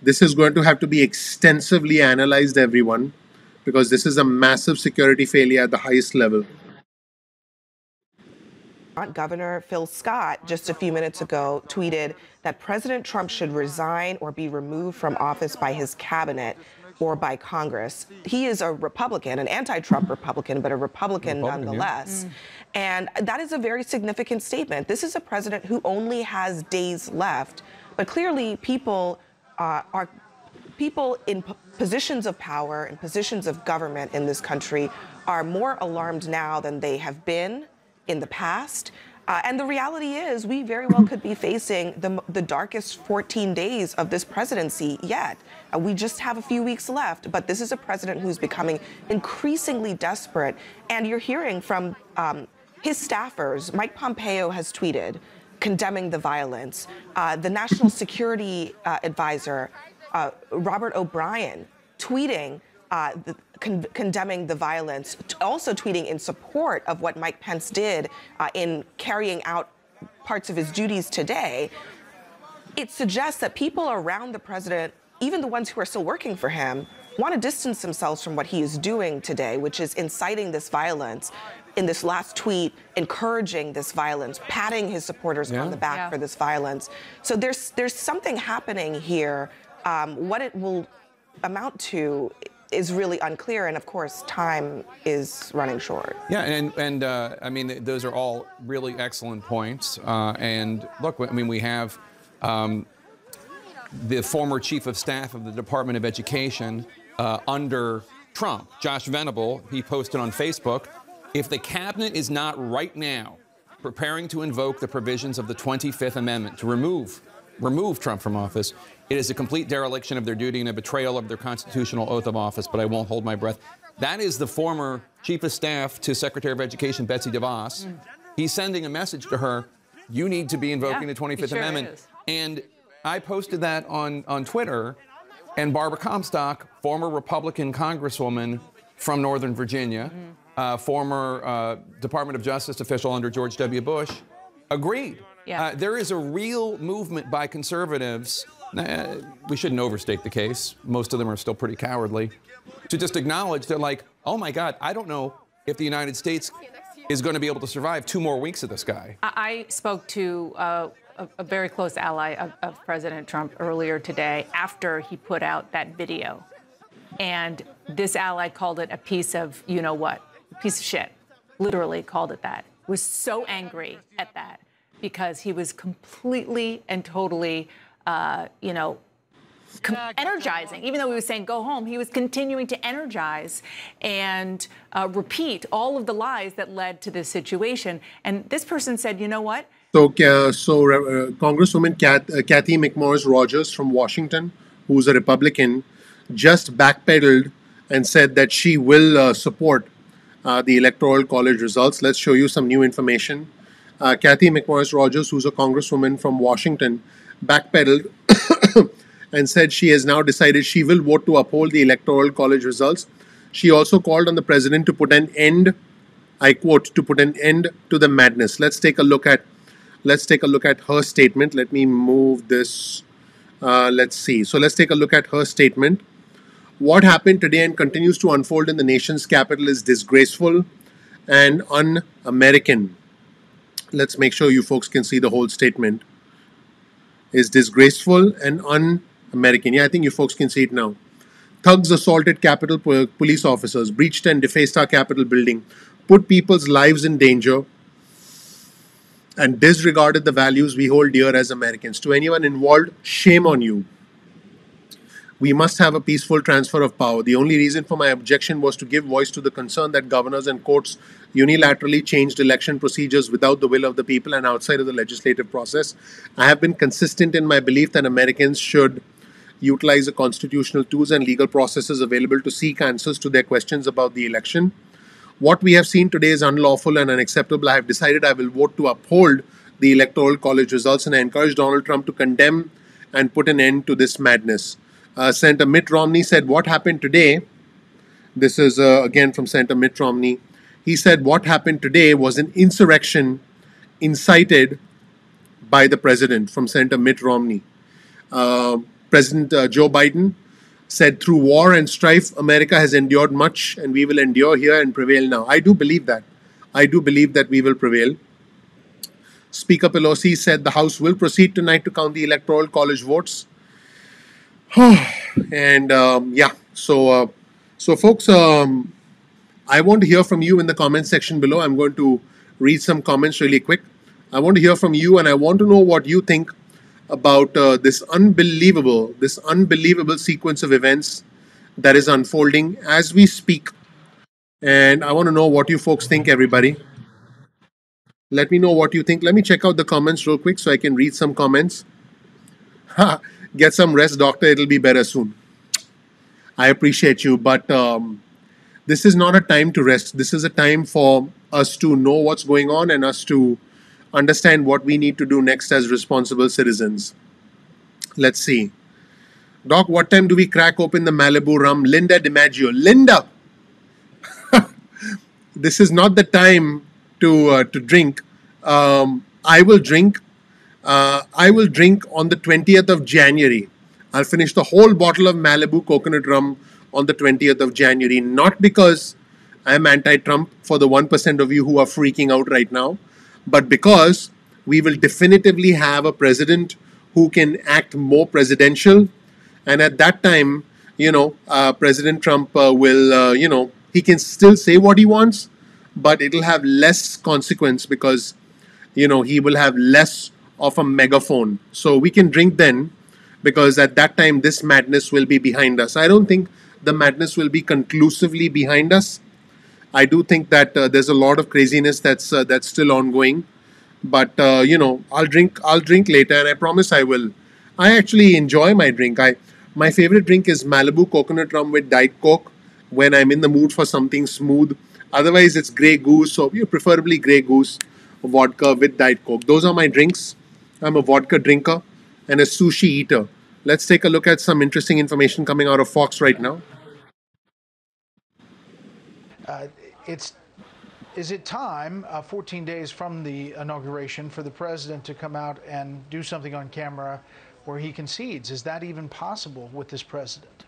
Speaker 1: this is going to have to be extensively analyzed, everyone, because this is a massive security failure at the highest level.
Speaker 12: Governor Phil Scott just a few minutes ago tweeted that President Trump should resign or be removed from office by his cabinet or by Congress. He is a Republican, an anti-Trump Republican, but a Republican nonetheless. And that is a very significant statement. This is a president who only has days left, but clearly people in positions of power and positions of government in this country are more alarmed now than they have been in the past. And the reality is we very well could be facing the darkest 14 days of this presidency yet. We just have a few weeks left, but this is a president who's becoming increasingly desperate. And you're hearing from his staffers. Mike Pompeo has tweeted condemning the violence. The National Security Advisor, Robert O'Brien, tweeting condemning the violence, also tweeting in support of what Mike Pence did in carrying out parts of his duties today. It suggests that people around the president, even the ones who are still working for him, want to distance themselves from what he is doing today, which is inciting this violence. In this last tweet, encouraging this violence, patting his supporters on the back for this violence. So there's something happening here. What it will amount to is really unclear, and of course, time is running short.
Speaker 20: Yeah, and I mean, those are all really excellent points. And look, I mean, we have the former chief of staff of the Department of Education under Trump, Josh Venable. He posted on Facebook, if the cabinet is not right now preparing to invoke the provisions of the 25th Amendment to remove Trump from office, it is a complete dereliction of their duty and a betrayal of their constitutional oath of office, but I won't hold my breath. That is the former chief of staff to Secretary of Education, Betsy DeVos. He's sending a message to her, you need to be invoking the 25th Amendment. And I posted that on Twitter, and Barbara Comstock, former Republican congresswoman from Northern Virginia, former Department of Justice official under George W. Bush, agreed. There is a real movement by conservatives, we shouldn't overstate the case, most of them are still pretty cowardly, to just acknowledge they're like, oh my God, I don't know if the United States is going to be able to survive 2 more weeks of this guy.
Speaker 22: I spoke to a very close ally of President Trump earlier today after he put out that video. And this ally called it a piece of, you know what, a piece of shit, literally called it that. Was so angry at that because he was completely and totally, energizing. Even though he was saying go home, he was continuing to energize and repeat all of the lies that led to this situation. And this person said, you know what?
Speaker 1: So Congresswoman Kathy McMorris Rogers from Washington, who's a Republican, just backpedaled and said that she will support the Electoral College results. Let's show you some new information. Kathy McMorris Rogers, who's a Congresswoman from Washington, backpedaled and said she has now decided she will vote to uphold the Electoral College results. She also called on the president to put an end, I quote, to put an end to the madness. Let's take a look at her statement. Let me move this. Let's see. So let's take a look at her statement. What happened today and continues to unfold in the nation's capital is disgraceful and un-American. Let's make sure you folks can see the whole statement. is disgraceful and un-American. Yeah, I think you folks can see it now. Thugs assaulted Capitol police officers, breached and defaced our Capitol building, put people's lives in danger, and disregarded the values we hold dear as Americans. To anyone involved, shame on you. We must have a peaceful transfer of power. The only reason for my objection was to give voice to the concern that governors and courts unilaterally changed election procedures without the will of the people and outside of the legislative process. I have been consistent in my belief that Americans should utilize the constitutional tools and legal processes available to seek answers to their questions about the election. What we have seen today is unlawful and unacceptable. I have decided I will vote to uphold the Electoral College results, and I encourage Donald Trump to condemn and put an end to this madness. Senator Mitt Romney said, what happened today, this is again from Senator Mitt Romney, he said what happened today was an insurrection incited by the president, from Senator Mitt Romney. President Joe Biden said, through war and strife, America has endured much and we will endure here and prevail now. I do believe that. I do believe that we will prevail. Speaker Pelosi said the House will proceed tonight to count the Electoral College votes. And so folks, I want to hear from you in the comment section below. I'm going to read some comments really quick. I want to hear from you, and I want to know what you think about this unbelievable sequence of events that is unfolding as we speak. And I want to know what you folks think, everybody. Let me know what you think. Let me check out the comments real quick so I can read some comments. Get some rest, doctor. It'll be better soon. I appreciate you, but this is not a time to rest. This is a time for us to know what's going on and us to understand what we need to do next as responsible citizens. Let's see. Doc, what time do we crack open the Malibu rum? Linda DiMaggio. Linda! This is not the time to drink. I will drink. I will drink on the 20th of January. I'll finish the whole bottle of Malibu coconut rum on the 20th of January. Not because I'm anti-Trump, for the 1% of you who are freaking out right now, but because we will definitively have a president who can act more presidential. And at that time, President Trump will, he can still say what he wants, but it'll have less consequence because, he will have less of a megaphone. So we can drink then, because at that time, this madness will be behind us. I don't think the madness will be conclusively behind us. I do think that there's a lot of craziness that's still ongoing. But, I'll drink later, and I promise I will. I actually enjoy my drink. My favorite drink is Malibu coconut rum with Diet Coke when I'm in the mood for something smooth. Otherwise, it's Grey Goose, or preferably Grey Goose vodka with Diet Coke. Those are my drinks. I'm a vodka drinker and a sushi eater. Let's take a look at some interesting information coming out of Fox right now.
Speaker 13: Is it time, 14 days from the inauguration, for the president to come out and do something on camera where he concedes? Is that even possible with this president?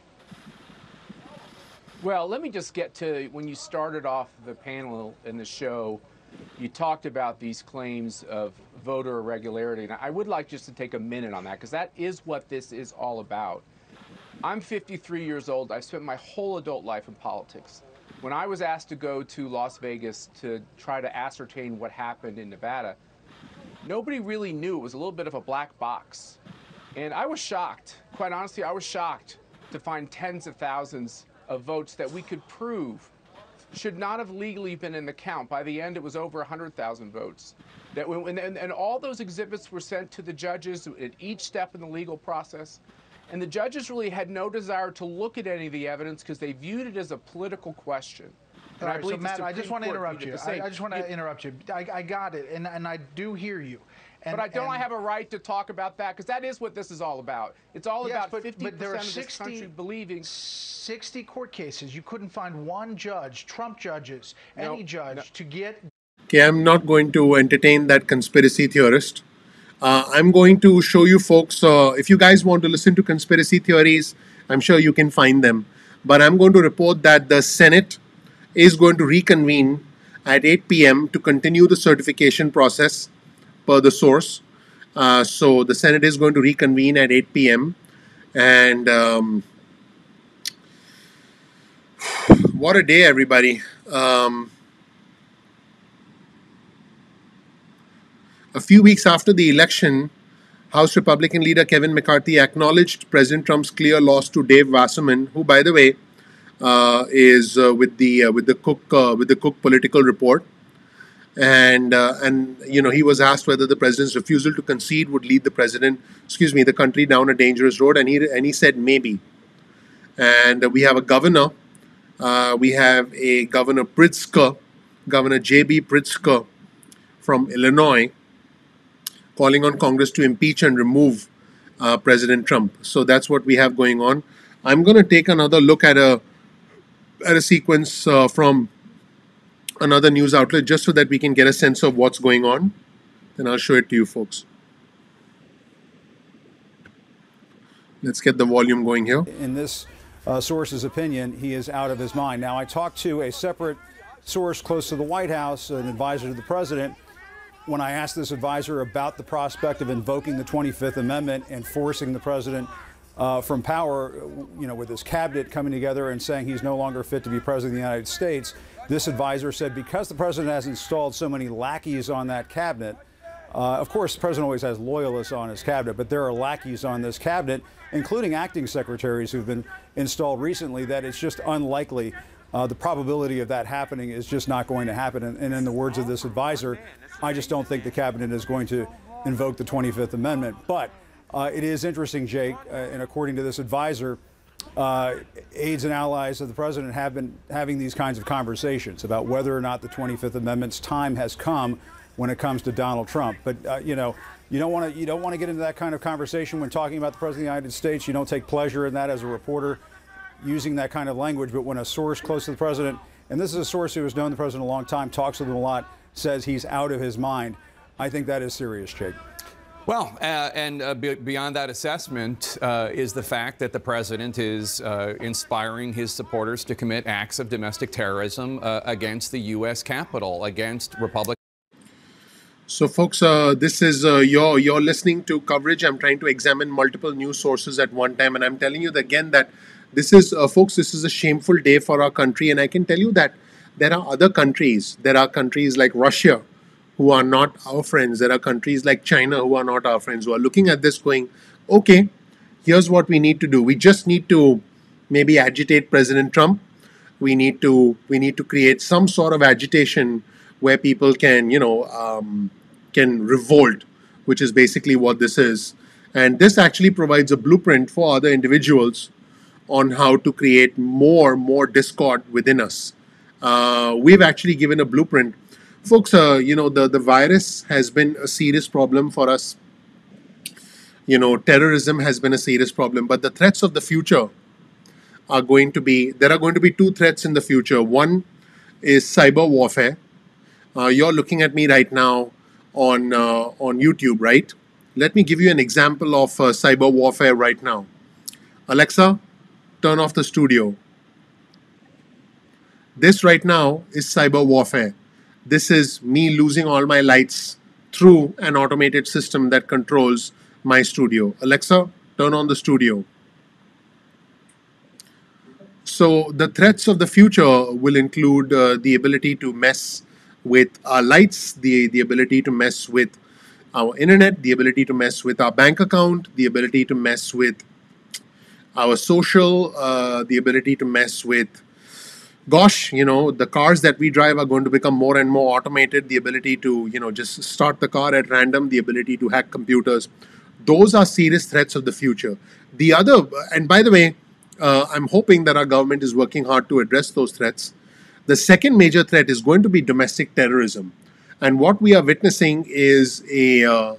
Speaker 18: Well, let me just get to when you started off the panel in the show, you talked about these claims of voter irregularity. And I would like just to take a minute on that, because that is what this is all about. I'm 53 years old. I've spent my whole adult life in politics. When I was asked to go to Las Vegas to try to ascertain what happened in Nevada, nobody really knew. It was a little bit of a black box. And I was shocked. Quite honestly, I was shocked to find tens of thousands of votes that we could prove should not have legally been in the count. By the end, it was over 100,000 votes. And all those exhibits were sent to the judges at each step in the legal process. And the judges really had no desire to look at any of the evidence because they viewed it as a political question. And
Speaker 13: All right, so Matt, I just want to interrupt you. I just want to interrupt you. I got it, and I do hear you.
Speaker 18: But I don't have a right to talk about that, because that is what this is all about. It's all about 50%
Speaker 13: but there are
Speaker 18: of this country believing.
Speaker 13: 60 court cases. You couldn't find one judge, Trump judges, any judge, to get...
Speaker 1: Okay, I'm not going to entertain that conspiracy theorist. I'm going to show you folks, if you guys want to listen to conspiracy theories, I'm sure you can find them. But I'm going to report that the Senate is going to reconvene at 8 p.m. to continue the certification process per the source. So the Senate is going to reconvene at 8 p.m. And what a day, everybody. A few weeks after the election, House Republican leader Kevin McCarthy acknowledged President Trump's clear loss to Dave Wasserman, who, by the way, is with the Cook Political Report, and he was asked whether the president's refusal to concede would lead the country down a dangerous road, and he said maybe. And we have a governor, Governor Pritzker, Governor J.B. Pritzker from Illinois, calling on Congress to impeach and remove President Trump. So that's what we have going on. I'm going to take another look at a sequence from another news outlet just so that we can get a sense of what's going on. Then I'll show it to you folks. Let's get the volume going here.
Speaker 14: In this source's opinion, he is out of his mind. Now, I talked to a separate source close to the White House, an advisor to the president, when I asked this advisor about the prospect of invoking the 25th Amendment and forcing the president from power, with his cabinet coming together and saying he's no longer fit to be president of the United States. This advisor said because the president has installed so many lackeys on that cabinet, of course, the president always has loyalists on his cabinet, but there are lackeys on this cabinet, including acting secretaries who've been installed recently, that it's just unlikely. The probability of that happening is just not going to happen. And in the words of this advisor, I just don't think the cabinet is going to invoke the 25th Amendment. But it is interesting, Jake, and according to this advisor, aides and allies of the president have been having these kinds of conversations about whether or not the 25th Amendment's time has come when it comes to Donald Trump. But you don't want to get into that kind of conversation when talking about the president of the United States. You don't take pleasure in that as a reporter, using that kind of language. But when a source close to the president, and this is a source who has known the president a long time, talks with him a lot, says he's out of his mind, I think that is serious, Jake.
Speaker 20: Well, beyond that assessment is the fact that the president is inspiring his supporters to commit acts of domestic terrorism against the U.S. Capitol, against Republican.
Speaker 1: So, folks, this is you're listening to coverage. I'm trying to examine multiple news sources at one time, and I'm telling you again that this is, folks, this is a shameful day for our country. And I can tell you that there are other countries. There are countries like Russia who are not our friends. There are countries like China who are not our friends, who are looking at this going, okay, here's what we need to do. We just need to maybe agitate President Trump. We need to create some sort of agitation where people can, can revolt, which is basically what this is. And this actually provides a blueprint for other individuals on how to create more discord within us. We've actually given a blueprint. Folks, the virus has been a serious problem for us. Terrorism has been a serious problem, but the threats of the future are going to be, there are going to be two threats in the future. One is cyber warfare. You're looking at me right now on YouTube, right? Let me give you an example of cyber warfare right now. Alexa, turn off the studio. This right now is cyber warfare. This is me losing all my lights through an automated system that controls my studio. Alexa, turn on the studio. So the threats of the future will include the ability to mess with our lights, the ability to mess with our internet, the ability to mess with our bank account, the ability to mess with our social, the ability to mess with, gosh, the cars that we drive are going to become more and more automated, the ability to, just start the car at random, the ability to hack computers. Those are serious threats of the future. The other, and by the way, I'm hoping that our government is working hard to address those threats. The second major threat is going to be domestic terrorism. And what we are witnessing is a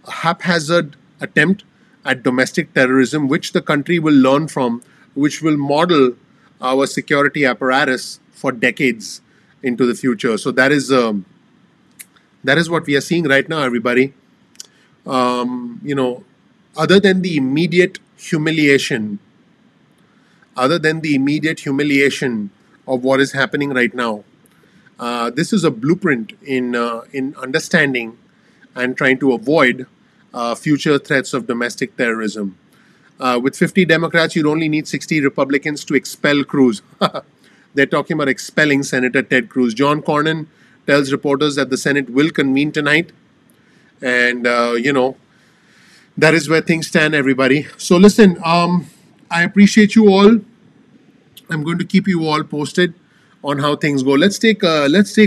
Speaker 1: haphazard attempt at domestic terrorism, which the country will learn from, which will model our security apparatus for decades into the future. So that is what we are seeing right now, everybody. Other than the immediate humiliation, of what is happening right now, this is a blueprint in understanding and trying to avoid future threats of domestic terrorism. With 50 Democrats, you'd only need 60 Republicans to expel Cruz. They're talking about expelling Senator Ted Cruz. John Cornyn tells reporters that the Senate will convene tonight. And, that is where things stand, everybody. So listen, I appreciate you all. I'm going to keep you all posted on how things go. Let's take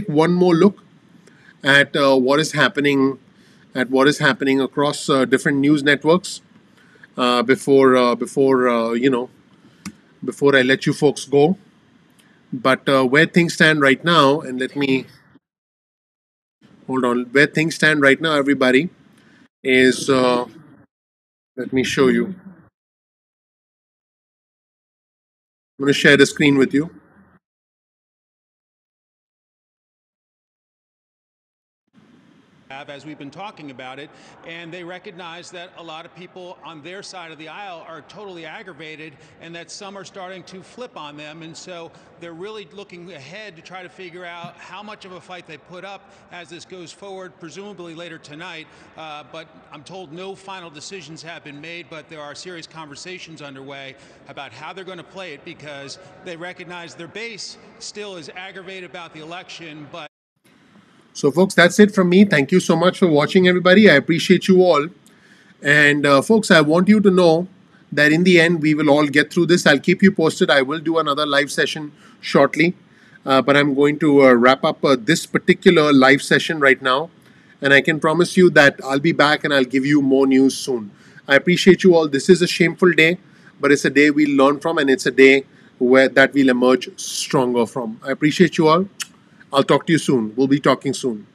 Speaker 1: one more look at what is happening across different news networks before I let you folks go. But where things stand right now, and let me hold on. Where things stand right now, everybody, is let me show you. I'm going to share the screen with you.
Speaker 15: As we've been talking about it, and they recognize that a lot of people on their side of the aisle are totally aggravated and that some are starting to flip on them, and so they're really looking ahead to try to figure out how much of a fight they put up as this goes forward, presumably later tonight. But I'm told no final decisions have been made, but there are serious conversations underway about how they're going to play it, because they recognize their base still is aggravated about the election, but
Speaker 1: So, folks, that's it from me. Thank you so much for watching, everybody. I appreciate you all. And, folks, I want you to know that in the end, we will all get through this. I'll keep you posted. I will do another live session shortly. But I'm going to wrap up this particular live session right now. And I can promise you that I'll be back and I'll give you more news soon. I appreciate you all. This is a shameful day, but it's a day we'll learn from, and it's a day that we'll emerge stronger from. I appreciate you all. I'll talk to you soon. We'll be talking soon.